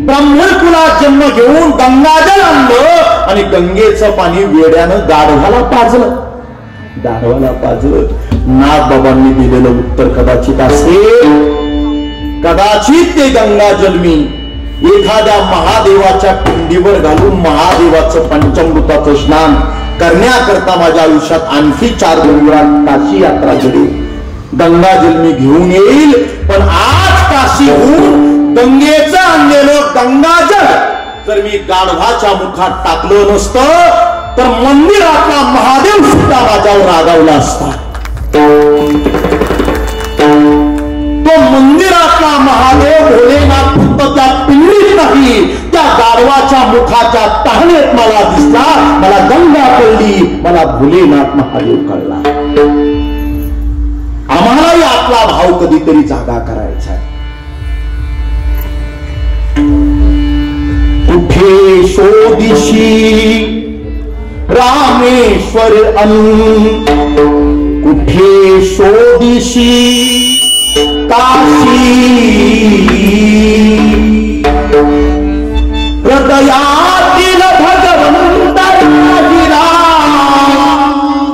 Speaker 1: ब्राह्मण कुलात जन्म घेऊन गंगाजल आणलं आणि गंगेचं पाणी वेड्यानं गाढवाला पाजलं. गाढवाला पाजलं. नाथबाबांनी दिलेलं उत्तर कदाचित असेल, कदाचित ते गंगाजल मी एखाद्या महादेवाच्या पिंडीवर घालून महादेवाचं पंचामृताचं स्नान करण्याकरता माझ्या आयुष्यात आणखी 4 डोंगरात काशी यात्रा केली. गंगाजल मी घेऊन येईल, पण आज काशीहून गंगेचं आणलेलं गंगाजल जर मी गाढवाच्या मुखात टाकलं नसतं तर मंदिरातला महादेव सुद्धा माझ्यावर रागावला असता. तो मंदिरातला महादेव भोलेनाथ फक्त त्या पिंडीत नाही, त्या गाढवाच्या मुखाच्या टहणीत मला दिसला, मला गंगा कळली, मला भोलेनाथ महादेव कळला. आम्हालाही आपला भाव कधीतरी जागा करायचा आहे. कुठे शोधिशी रामेश्वर कुठे शोधिशी काशी, हृदयातील भगवंताला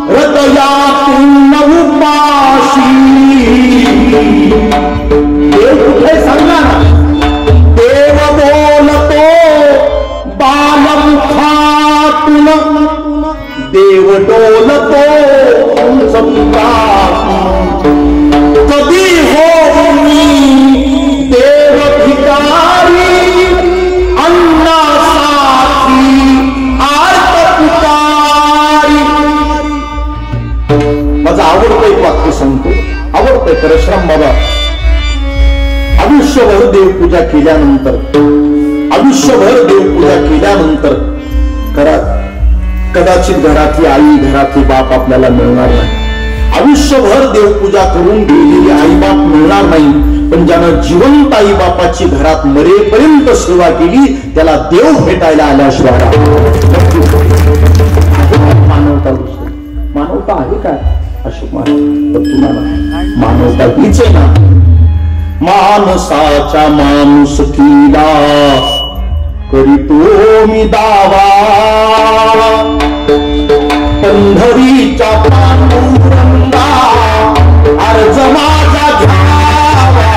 Speaker 1: हृदयातून उपाशी. देव कुठे सांगा ना, देव बोलतो बालमुखातून, देव डोलतो कधी हो मी देव भिकारी, अन्नासाठी आर्त पुकारी. माझं आवडतं एक वाक्य सांगतो, आवडतंय परशुराम बाबा. आयुष्यभर देवपूजा केल्यानंतर, आयुष्यभर देवपूजा केल्यानंतर कदाचित घरातली आई, घरातली बाप आपल्याला मिळणार नाही. आयुष्यभर देवपूजा करून गेलेली आई बाप मिळणार नाही, पण ज्यानं जिवंत आई बापाची घरात मरेपर्यंत सेवा केली त्याला देव भेटायला आल्याशिवाय मानवता दुसरी मानवता आहे काय अशोक महाराज? तुम्हाला मानवता हीच आहे ना. माणसाच्या माणुसकीला करीतो मी दावा, पंढरीच्या पांडुरंगा अर्ज माझा घ्यावा.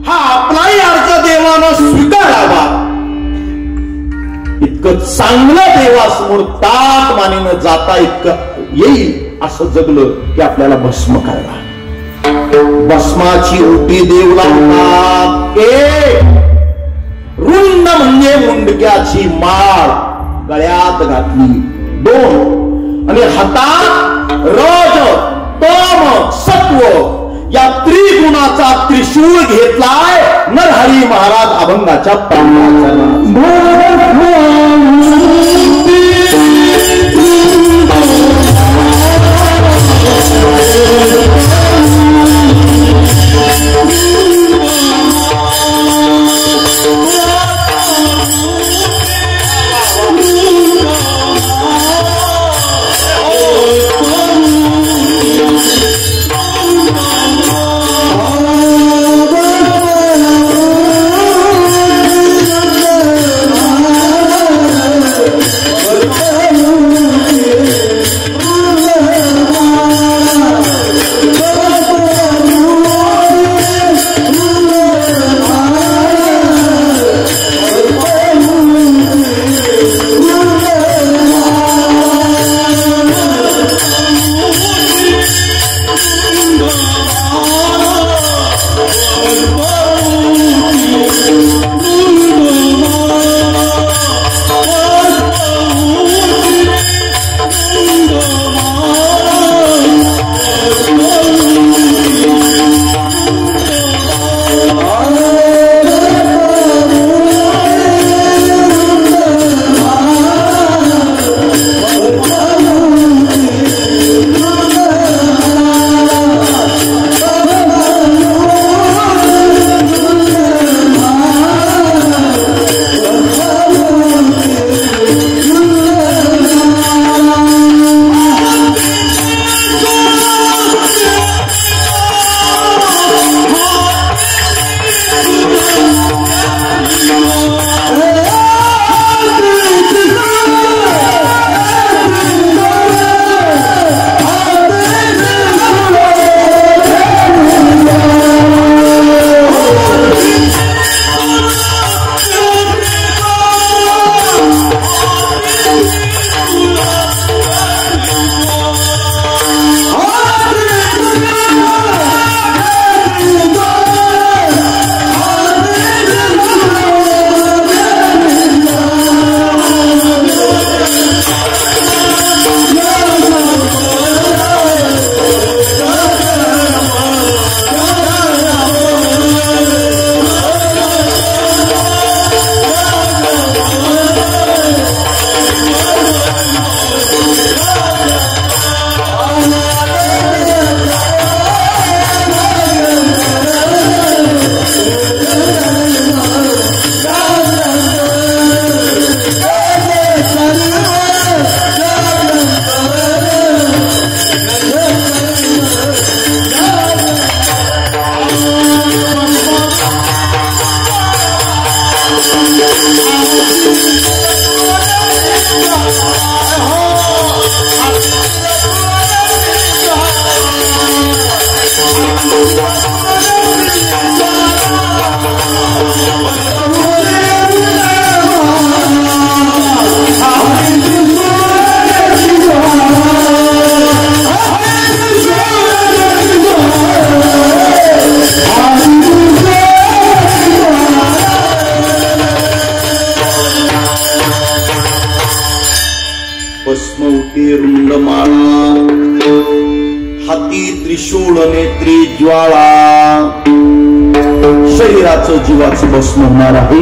Speaker 1: हा आपलाही अर्ज देवानं स्वीकारावा. इतकं चांगलं देवासमोर ताक मानेनं जाता इतकं येईल असं जगलं की आपल्याला भस्म करायला. भस्माची ओटी देव लावतात. रुंद म्हणजे मुंडक्याची माळ गळ्यात घातली, 2 आणि हातात रज तम सत्व या त्रिगुणाचा त्रिशूळ घेतलाय नरहरी महाराज अभंगाच्या प्रांताचा. हाती त्रिशूळ नेत्री ज्वाळा, शरीराचं जीवाचं भस्म होणार आहे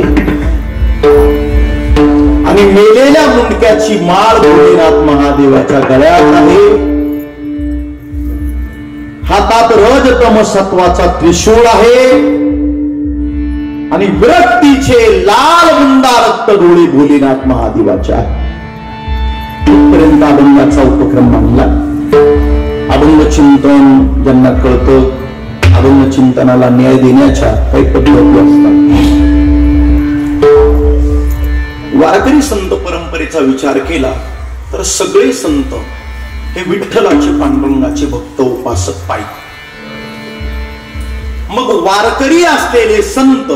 Speaker 1: आणि मेलेल्या मुंडक्याची माळ भोलेनाथ महादेवाच्या गळ्यात आहे. हातात रजतम सत्वाचा त्रिशूळ आहे आणि विरक्तीचे लाल बुंदा रक्त डोळे भोलेनाथ महादेवाच्या. इथपर्यंत अभंगाचा उपक्रम मांडला. अभंग चिंतन ज्यांना कळतं, अभंग चिंतनाला न्याय देण्याच्या काही पद्धती असतात. वारकरी संत परंपरेचा विचार केला तर सगळे संत हे विठ्ठलाचे पांडुरंगाचे भक्त उपासक पाहिजे. मग वारकरी असलेले संत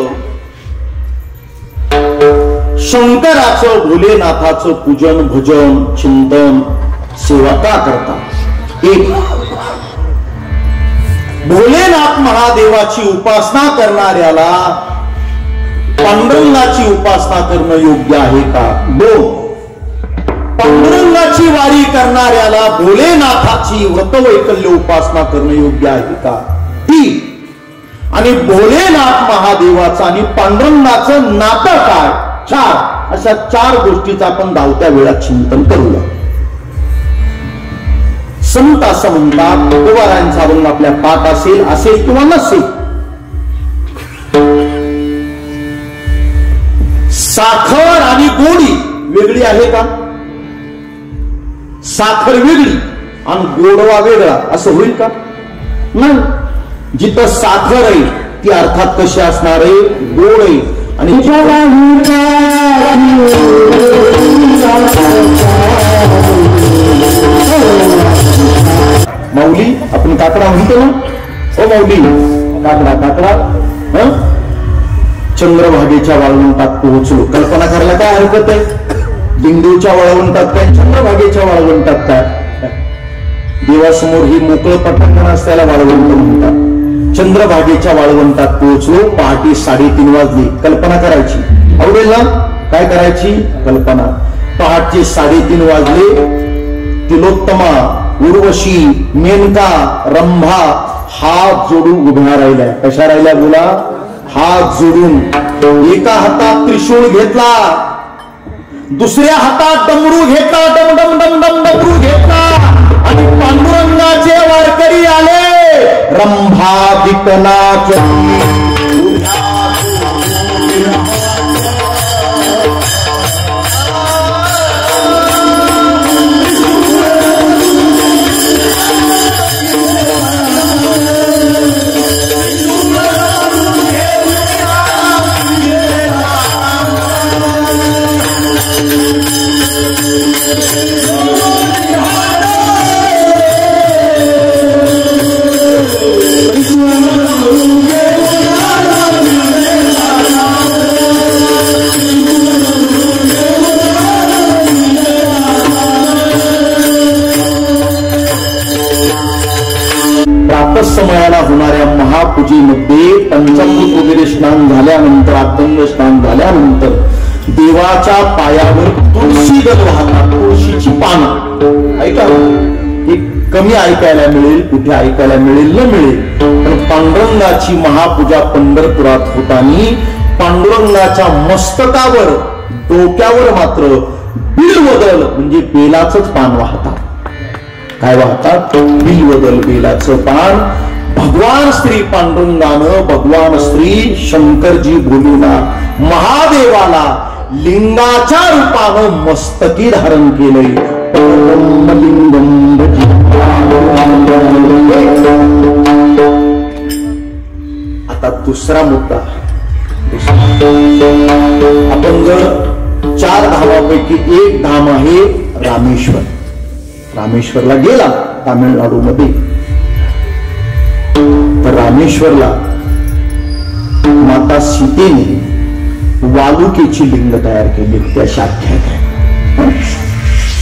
Speaker 1: शंकराचं भोलेनाथाचं पूजन भजन चिंतन सेवा का करतात? एक, भोलेनाथ महादेवाची उपासना करणाऱ्याला पांडुरंगाची उपासना करणं योग्य आहे का? दोन, पांडुरंगाची वारी करणाऱ्याला भोलेनाथाची व्रतवैकल्य उपासना करणं योग्य आहे का? तीन, आणि भोलेनाथ महादेवाचं आणि पांडुरंगाचं नातं काय? चार. अशा चार गोष्टीचं आपण धावत्या वेळात चिंतन करूया. संत असं म्हणतात, तुकारामांचा अभंग आपल्या पाठ असेल किंवा नसेल, साखर आणि गोडी वेगळी आहे का? साखर वेगळी आणि गोडवा वेगळा असं होईल का? नाही. जिथं साखर आहे ती अर्थात कशी असणार आहे? गोड आहे. आणि माऊली, आपण काकडा म्हणतो ना, ओ माऊली, काकडा काकडा. चंद्रभागेच्या वाळवंटात पोहोचलो. कल्पना करायला काय हरकत आहे? दिंडूच्या वाळवंटात काय, चंद्रभागेच्या वाळवंटात काय? देवासमोर ही मोकळं पटांगण असल्याला वाळवंट म्हणतात. चंद्रभागेच्या वाळवंटात पोहोचलो. पहाटे 3:30 वाजली. कल्पना करायची, आवडेल ना? काय करायची कल्पना? पहाटे 3:30 वाजले. तिलोत्तमा, उर्वशी, मेनका, रंभा हात जोडून उभ्या राहिल्या. कशा राहिल्या बोला? हात जोडून. एका हातात त्रिशूळ घेतला, दुसऱ्या हातात डमरू घेतला, डम डम डम डम डमरू घेतला आणि पांडुरंगाचे वारकरी आले. रंभादिकनाच समयाला होणाऱ्या महापूजेमध्ये पंचामृत वगैरे स्नान झाल्यानंतर, अभंग स्नान झाल्यानंतर देवाच्या पायावर तुळशी दल वाहतात. तुळशीची पानं ऐका, हे कमी ऐकायला मिळेल, कुठे ऐकायला मिळेल न मिळेल, पण पांडुरंगाची महापूजा पंढरपुरात होताना पांडुरंगाच्या मस्तकावर, डोक्यावर मात्र बिल्वदल म्हणजे बेलाचंच पान वाहतात. काय वाहतात? बिल्वदल, बेलाचं पान. भगवान श्री पांडुरंगानं, भगवान श्री शंकरजी भोलेनाथ महादेवाला लिंगाच्या रूपानं मस्तकी धारण केलंय. आता दुसरा मुद्दा, आपण जर 4 धामापैकी एक धाम आहे रामेश्वर. रामेश्वरला गेला तामिळनाडू मध्ये, तर रामेश्वरला माता सीतेने वालुकेची लिंग तयार केली. त्या शाख्यात आहे.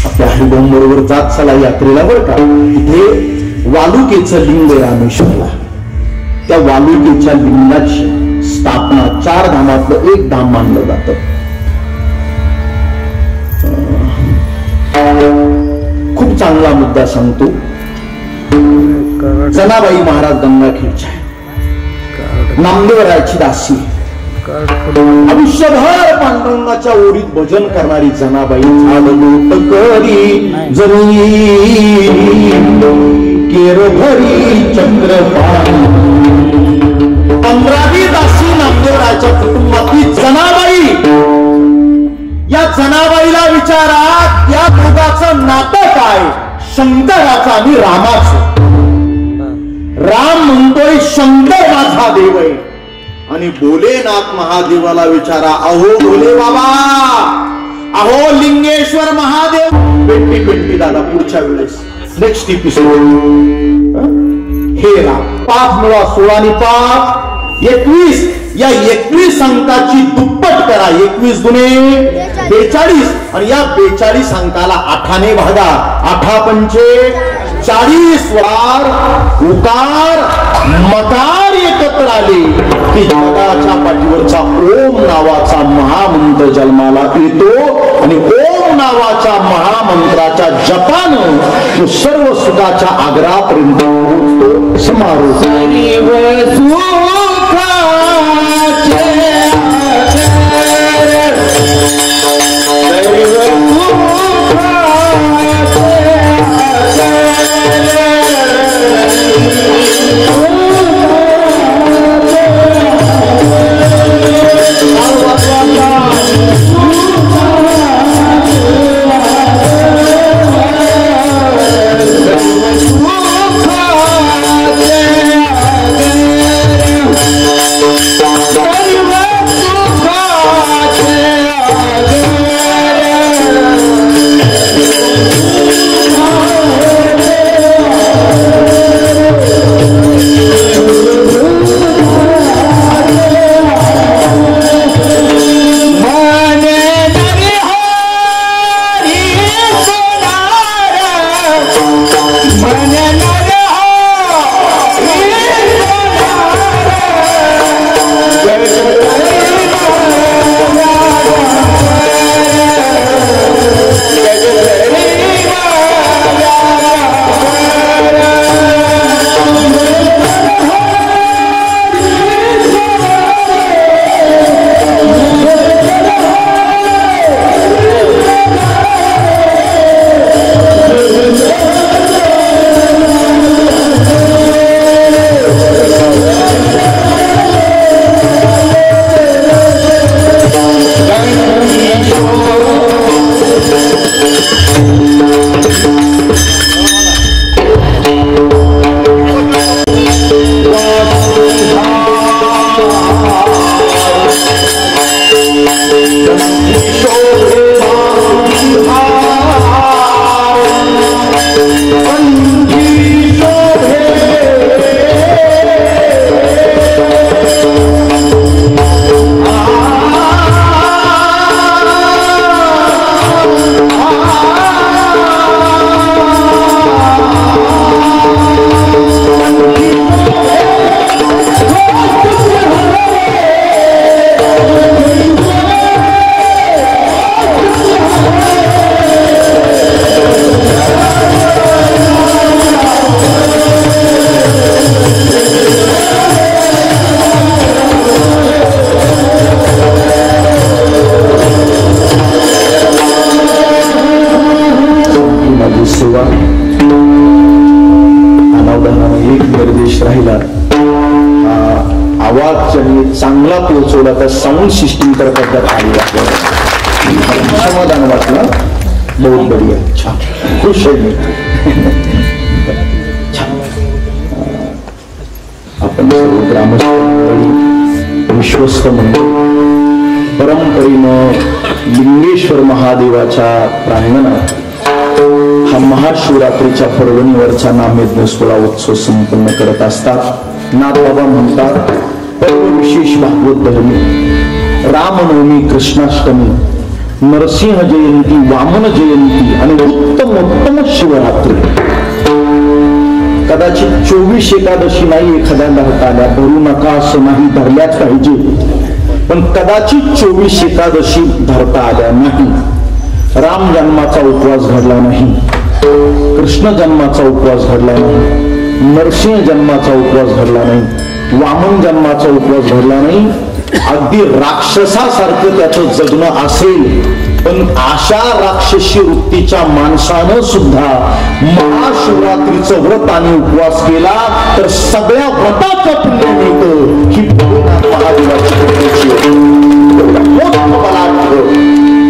Speaker 1: आपल्या हरिभाऊ बरोबर जात चला यात्रेला बरं का, तिथे वालुकेचं लिंग रामेश्वरला. त्या वालुकेच्या लिंगाची स्थापना 4 धामातलं एक धाम मानलं जातं. खूप चांगला मुद्दा सांगतो. जनाबाई महाराज गंगाखेडच्या नामदेवरायाची दासी, आयुष्यभर पांडुरंगाच्या ओरीत भजन करणारी जनाबाई. करी जरी केरभरी चक्रपाणी 15वी दासी नामदेवरायाच्या कुटुंबातली जनाबाई. या जनाबाईला विचारा त्या दोघाचं नातं काय, शंकराचं आणि रामाचं. राम म्हणतोय शंकर माझा देव आहे, आणि भोलेनाथ महादेवाला विचारा, अहो भोले बाबा, अहो लिंगेश्वर महादेव. 2020 दादा पुढच्या वेळेस नेक्स्ट एपिसोड. हे राम 5 मिळवा 16 आणि 5 21. या 21 अंकाची दुप्पट करा. 21 दुने 42 आणि या 42 अंकाला 8ने भागा. 8 पंचे 40 वार उकार मकार एकत्र आले की जगाच्या पाठीवरचा ओम नावाचा महामंत्र जन्माला येतो. आणि ओम नावाच्या महामंत्राच्या जपानं तो सर्व सुखाच्या आग्रापर्यंत पोहोचतो. समारोह चांगला पोहोचवला तर साऊंड सिस्टीम तर पद्धत आली आपल्याला समाधान वाटलं. बहुत बढिया, छान, खुश आहे मी. आपण सर्व ग्रामस्थ मंडळी, विश्वस्त मंडळी परंपरेनं लिंगेश्वर महादेवाच्या प्रांगणात हा महाशिवरात्रीच्या पर्वणीवरचा नामयज्ञ सोहळा उत्सव संपन्न करत असतात. नाथबाबा म्हणतात, पर्व विशेष भागवत धर्मी, रामनवमी, कृष्णाष्टमी, नरसिंह जयंती, वामन जयंती आणि उत्तम शिवरात्री. कदाचित 24 एकादशी नाही एखाद्या धरता आल्या, धरू नका असं नाही, धरल्याच पाहिजे, पण कदाचित 24 एकादशी धरता आल्या नाही. राम जन्माचा उपवास घडला नाही, कृष्ण जन्माचा उपवास घडला नाही, नरसिंह जन्माचा उपवास घडला नाही, वामन जन्माचा उपवास घडला नाही. अगदी राक्षसासारखं त्याचं जगणं असेल, पण अशा राक्षसी वृत्तीच्या माणसानं सुद्धा महाशिवरात्रीचं व्रत आणि उपवास केला तर सगळ्या व्रताचं पुण्य मिळतं. ही महादेवाची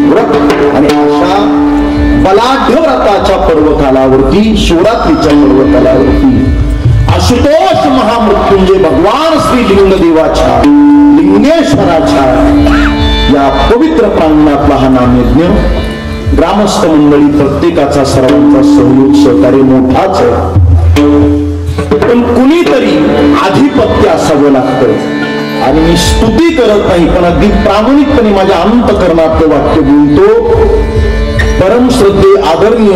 Speaker 1: व्रत. आणि अशा बलाढ्य व्रताच्या पर्वकालावरती, शिवरात्रीच्या पर्वकालावरती आशुतोष महामृत्युंजय भगवान श्री लिंगदेवाच्या, लिंगेश्वराच्या या पवित्र प्रांगणातला हा नामयज्ञ. ग्रामस्थ मंडळी प्रत्येकाचा, सर्वांचा सहयोग सहकार्य मोठाच आहे, पण कुणीतरी आधिपत्य असावं लागतं. आणि मी स्तुती करत नाही, पण अगदी प्रामाणिकपणे माझ्या अंतकरणातलं वाक्य बोलतो. परमश्रद्धे आदरणीय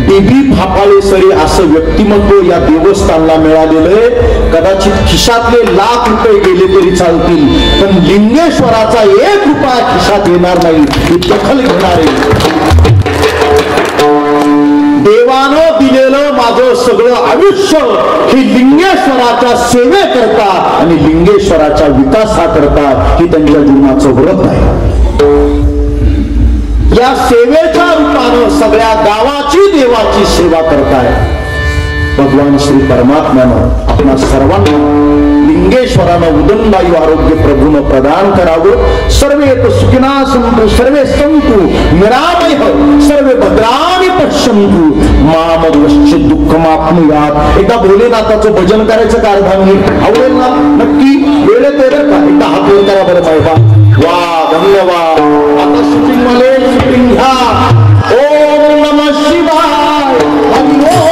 Speaker 1: डीबी फापाळे सरे असं व्यक्तिमत्व या देवस्थानला मिळालेलं आहे. कदाचित खिशातले लाख रुपये गेले तरी चालतील, पण लिंगेश्वराचा 1 रुपया खिशात येणार नाही ही दखल घेणारे देवानं दिलेलं माझं सगळं आयुष्य हे लिंगेश्वराच्या सेवेकरता आणि लिंगेश्वराच्या विकासाकरता हे त्यांच्या जीवनाचं व्रत आहे. या सेवेच्या रूपानं सगळ्या गावाची देवाची सेवा करताय. भगवान श्री परमात्म्यानं आपल्या सर्वांना, लिंगेश्वरानं उदंडायू आरोग्य प्रभूनं प्रदान करावं. सर्वे सुखिना सन्तु, सर्वे सन्तु निरामयः, सर्वे भद्राणि पश्यन्तु मा मद्वश्चित् दुःखमाप्नुयात्. एकदा भोलेनाथाचं भजन करायचं का अर्धांगी आवडेल ना? नक्की वेळेत येईल का? एकदा हात वर करा बरं बाबा. वा, धन्यवाद. आता शूटिंग मध्ये शूटिंग घ्या. ओम नमः शिवाय. ओम नमः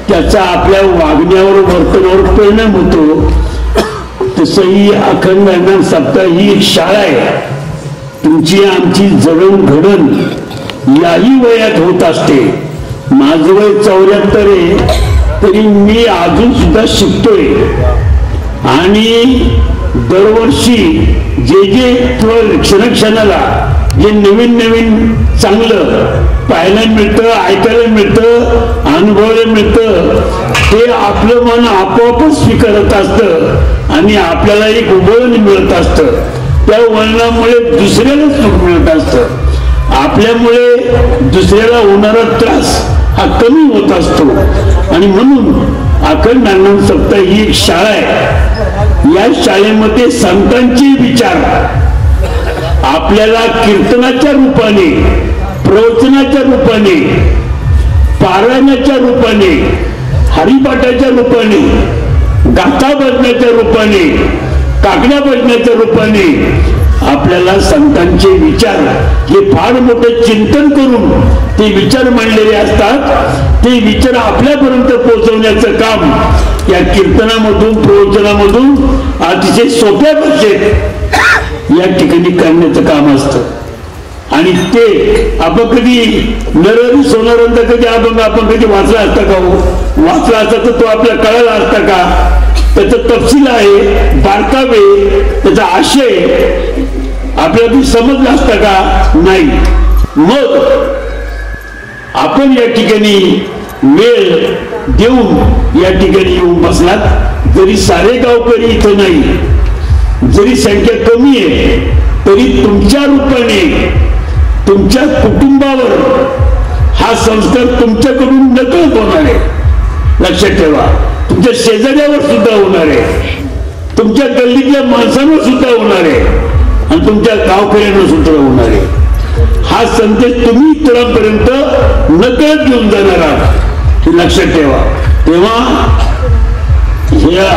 Speaker 2: त्याचा आपल्या वागण्यावर, वर्तनावर परिणाम होतो. तसंही अखंड ज्ञान सप्ताह ही एक शाळा आहे. तुमची आमची जडणघडण याही वयात होत असते. माझं वय 74 आहे, तरी मी अजून सुद्धा शिकतोय. आणि दरवर्षी जे क्षणाला जे नवीन नवीन चांगलं पाहायला मिळतं, ऐकायला मिळतं, अनुभवायला मिळतं, ते आपलं मन आपोआपच स्वीकारत असतं आणि आपल्याला एक वळण मिळत असतं. त्या वळणामुळे दुसऱ्याला सुख मिळत असतं. आपल्यामुळे दुसऱ्याला होणारा त्रास हा कमी होत असतो. आणि म्हणून अखंड अण्णांचा सप्ताह ही एक शाळा आहे. या शाळेमध्ये संतांचे विचार आपल्याला कीर्तनाच्या रूपाने, प्रवचनाच्या रूपाने, पारायणाच्या रूपाने, हरिपाठाच्या रूपाने, गाथा भजनाच्या रूपाने, काकड्या भजनाच्या रूपाने आपल्याला संतांचे विचार हे फार मोठं चिंतन करून ते विचार मांडलेले असतात. ते विचार आपल्यापर्यंत पोहोचवण्याचं काम या कीर्तनामधून, प्रवचनामधून अतिशय सोप्या भाषेत या ठिकाणी करण्याचं काम असतं. आणि ते आपण कधी नरहरी सोनारांचा कधी अभंग आपण कधी वाचला असता का? वाचला असता तर तो आपल्याला कळाला असता का? त्याचा तपशील आहे, बारकावे, त्याचा आशय आपल्याला समजला असता का? नाही. मग आपण या ठिकाणी वेळ देऊन या ठिकाणी येऊन बसलात. जरी सारे गावकरी इथं नाही, जरी संख्या कमी आहे, तरी तुमच्या रूपाने तुमच्या कुटुंबावर हा संस्कार तुमच्याकडून नकळत होणार आहे. लक्षात ठेवा. तुमच्या शेजाऱ्यावर सुद्धा होणार आहे, तुमच्या गल्लीतल्या माणसांवर सुद्धा होणार आहे आणि तुमच्या गावकऱ्यांवर सुद्धा होणार आहे. हा संदेश तुम्ही इतरांपर्यंत नकळत घेऊन जाणार आहात हे लक्षात ठेवा. तेव्हा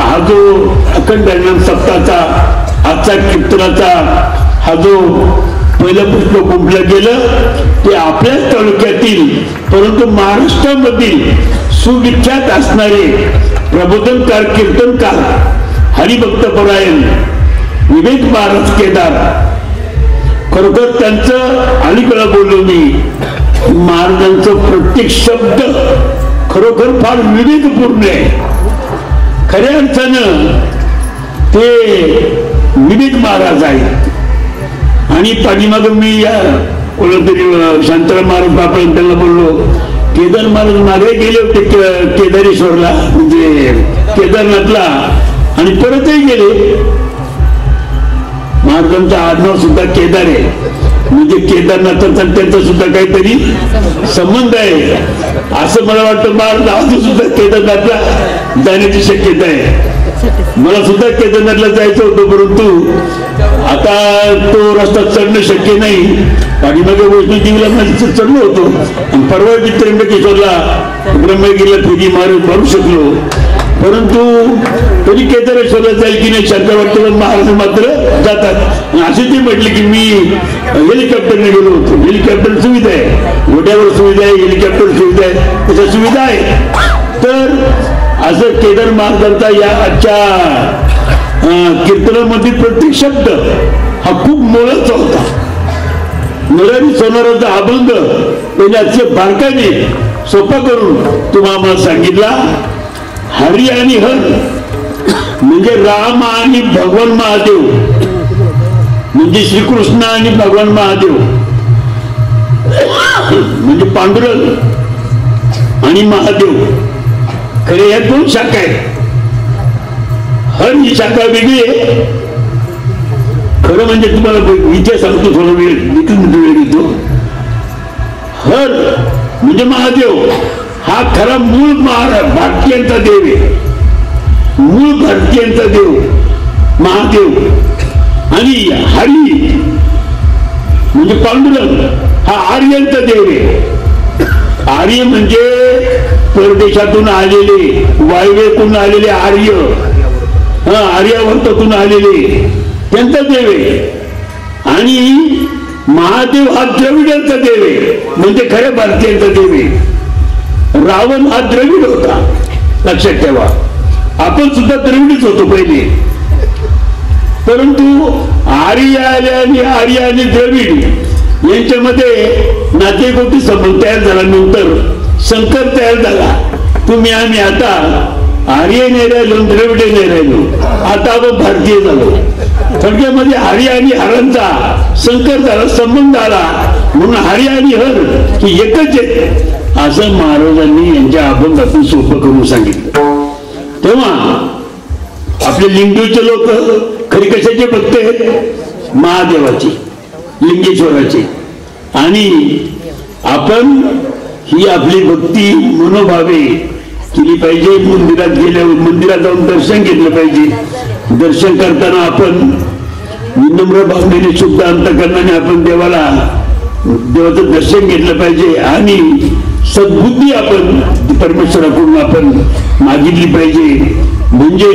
Speaker 2: हा जो अखंड अण्णांचा सप्ताहाचा आजचा कीर्तनाचा हा जो पहिलं पुष्प गुंफलं गेलं ते आपल्याच तालुक्यातील परंतु महाराष्ट्रामधील सुविख्यात असणारे प्रबोधनकार, कीर्तनकार, हरिभक्तपरायण विवेक महाराज केदार. खरोखर त्यांचं अलीकडे बोललो मी. महाराजांचं प्रत्येक शब्द खरोखर फार विवेकपूर्ण आहे. खऱ्या अर्थानं ते विवेक महाराज आहेत. आणि पाठीमाग मी या कोणतरी शांताराम महाराज बापा त्यांना बोललो, केदार महाराज मागे गेले होते केदारेश्वरला, म्हणजे केदारनाथला, आणि परतही गेले. महाराजांचं आडनाव सुद्धा केदार आहे, म्हणजे केदारनाथाचा त्यांचा सुद्धा काहीतरी संबंध आहे असं मला वाटतं. महाराज अजून सुद्धा केदारनाथला जाण्याची शक्यता आहे. मला सुद्धा केदारनाथला जायचं होतं, परंतु आता तो रस्ता चढणं शक्य नाही. पाठीमागे वैष्णोदेवीला चढलो होतो आणि परवा त्र्यंबकेश्वरला ब्रह्मगिरीला फेरी मारू शकलो, परंतु तरी केदारेश्वरला जाईल की नाही शंका वाटतं. महाराज मात्र जातात. असे ते म्हटले की मी हेलिकॉप्टरने गेलो होतो. हेलिकॉप्टर सुविधा आहे, घोड्यावर सुविधा आहे, हेलिकॉप्टर सुविधा आहे, त्याच्या सुविधा आहे. तर असं केदार महाराजांचा या आजच्या कीर्तनामध्ये प्रत्येक शब्द हा खूप मोलाचा होता. नरहरी सोनारांचा अभंग त्याने असे बारकाईने सोपा करून तुम्हाला आम्हाला सांगितला. हरी आणि हर म्हणजे राम आणि भगवान महादेव, म्हणजे श्रीकृष्ण आणि भगवान महादेव, म्हणजे पांडुरंग आणि महादेव. खरे या दोन शाखा आहेत. हर ही शाखा वेगळी आहे. खरं म्हणजे तुम्हाला विद्या सांगतो, थोडा वेळ घेतो. हर म्हणजे महादेव हा खरा मूळ भारतीयांचा देव आहे, मूळ भारतीयांचा देव महादेव. आणि हरी म्हणजे पांडुरंग हा आर्यांचा देव आहे. आर्य म्हणजे परदेशातून आलेले, वायव्येतून आलेले आर्य, आर्यावर्तातून आलेले त्यांचा देव आहे. आणि महादेव हा द्रविडांचा देव आहे, म्हणजे खऱ्या भारतीयांचा देव आहे. रावण हा द्रविड होता, लक्षात ठेवा. आपण सुद्धा द्रविडच होतो पहिले, परंतु आर्य आणि द्रविड यांच्यामध्ये नातेगोती संबंध तयार झाला. नंतर शंकर तयार झाला. तुम्ही आम्ही आता आर्य नाही राहिलो, द्रविड नाही राहिलो, आता आपण भारतीय झालो. थोडक्यामध्ये आर्य आणि हरांचा शंकर झाला, संबंध आला, म्हणून आर्य आणि हर ही एकच आहे असं महाराजांनी यांच्या अभंगातून सोपं करून सांगितलं. तेव्हा आपले लिंगदेवचे लोक खरी कशाचे भक्त आहेत? महादेवाची, लिंगेश्वराची. आणि आपण ही आपली भक्ती मनोभावे केली पाहिजे. मंदिरात गेल्यावर मंदिरात जाऊन दर्शन घेतलं पाहिजे. दर्शन करताना आपण विनम्र भावनेने शुद्ध अंतकरणाने आपण देवाचं दर्शन घेतलं पाहिजे आणि सद्बुद्धी आपण परमेश्वराकडून आपण मागितली पाहिजे. म्हणजे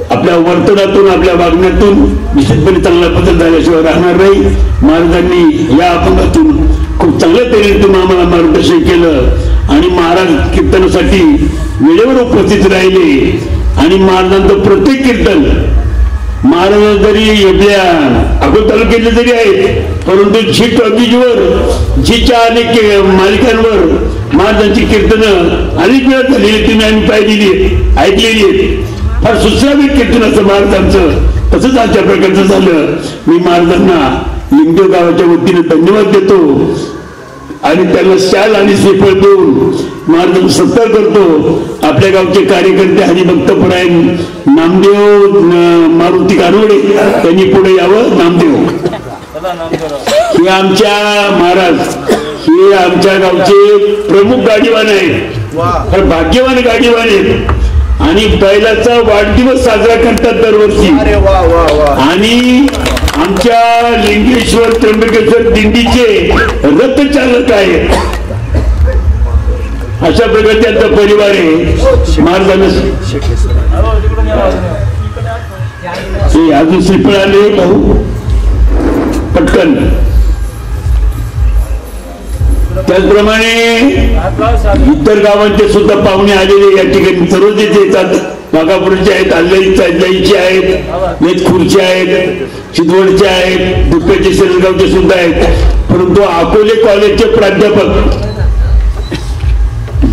Speaker 2: आपल्या वर्तनातून आपल्या वागण्यातून निश्चितपणे चांगला बदल झाल्याशिवाय राहणार नाही. महाराजांनी या अपंगातून खूप चांगल्या तऱ्हेने तुम्ही आम्हाला मार्गदर्शन केलं आणि महाराज कीर्तनासाठी वेळेवर उपस्थित राहिले आणि महाराजांचं प्रत्येक कीर्तन महाराज जरी आपल्या अकोला तालुक्यातले जरी आहेत परंतु झी टॉकीजवर झीच्या अनेक मालिकांवर महाराजांची कीर्तनं अनेक वेळा झालेली तुम्ही आम्ही पाहिलेली ऐकलेली आहेत. फार सुश्रावित कीर्तन असं महाराजांचं. तसंच अशा प्रकारचं झालं. मी महाराजांना लिंगदेव गावाच्या वतीने धन्यवाद देतो आणि त्यांना शाल आणि श्रीफळ देऊन महाराजांचा सत्कार करतो. आपल्या गावचे कार्यकर्ते हरिभक्तपरायण नामदेव मारुती कानवडे त्यांनी पुढे यावं. नामदेव हे आमच्या महाराज हे आमच्या गावचे प्रमुख गाडीवान आहेत. फार भाग्यवान गाडीवान आहेत आणि बैलाचा वाढदिवस साजरा करतात दरवर्षी. आणि आमच्या लिंगेश्वर त्र्यंबकेश्वर दिंडीचे रथचालक आहेत. अशा प्रकारे त्यांचा परिवार आहे. महाराजांना अजून श्रीफळ आले भाऊ पटकन. त्याचप्रमाणे इतर गावांचे सुद्धा पाहुणे आलेले या ठिकाणी सर्वच येतात. नागापूरचे आहेत, अल्लाईचे आहेत, वेदखुरचे आहेत, चिदवडचे आहेत, दुप्प्याचे शेरगावचे सुद्धा आहेत. परंतु अकोले कॉलेजचे प्राध्यापक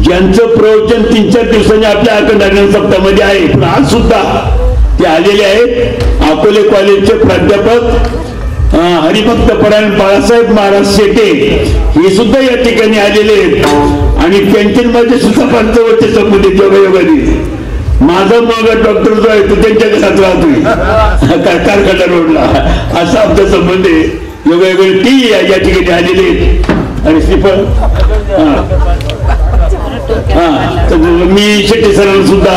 Speaker 2: ज्यांचं प्रवचन 3-4 दिवसांनी आपल्या अखंड सप्ताहामध्ये आहे पण आज सुद्धा ते आलेले आहेत. अकोले कॉलेजचे प्राध्यापक हरिभक्तपरायण बाळासाहेब महाराज शेटे हे सुद्धा या ठिकाणी आलेले आहेत आणि त्यांचे माझे सुद्धा पंचवर्षे संबंधित योगायोगाने. माझा मुलगा डॉक्टर जो आहे तो त्यांच्या घरात राहतोय कारखाना रोडला. असा आमचा संबंध आहे. योगायोगाने ती या ठिकाणी आलेले आहेत. आणि श्रीफळ मी शेट्टी सरांना सुद्धा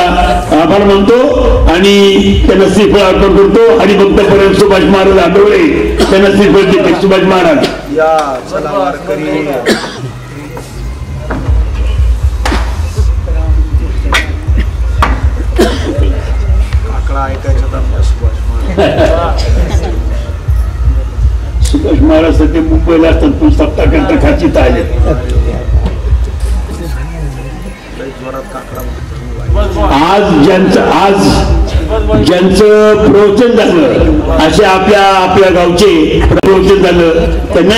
Speaker 2: आभार मानतो आणि त्यांना श्रीफळ अर्पण करतो. हरिभक्तपरायण सुभाष महाराज आठवले त्यांना श्रीफळ देते. सुभाष महाराज सुभाष महाराज सध्या मुंबईला असतात पण सप्ताहाकरता खाचीत आले. आज ज्यांचं प्रवचन झालं असे आपल्या गावचे प्रवचन झालं त्यांना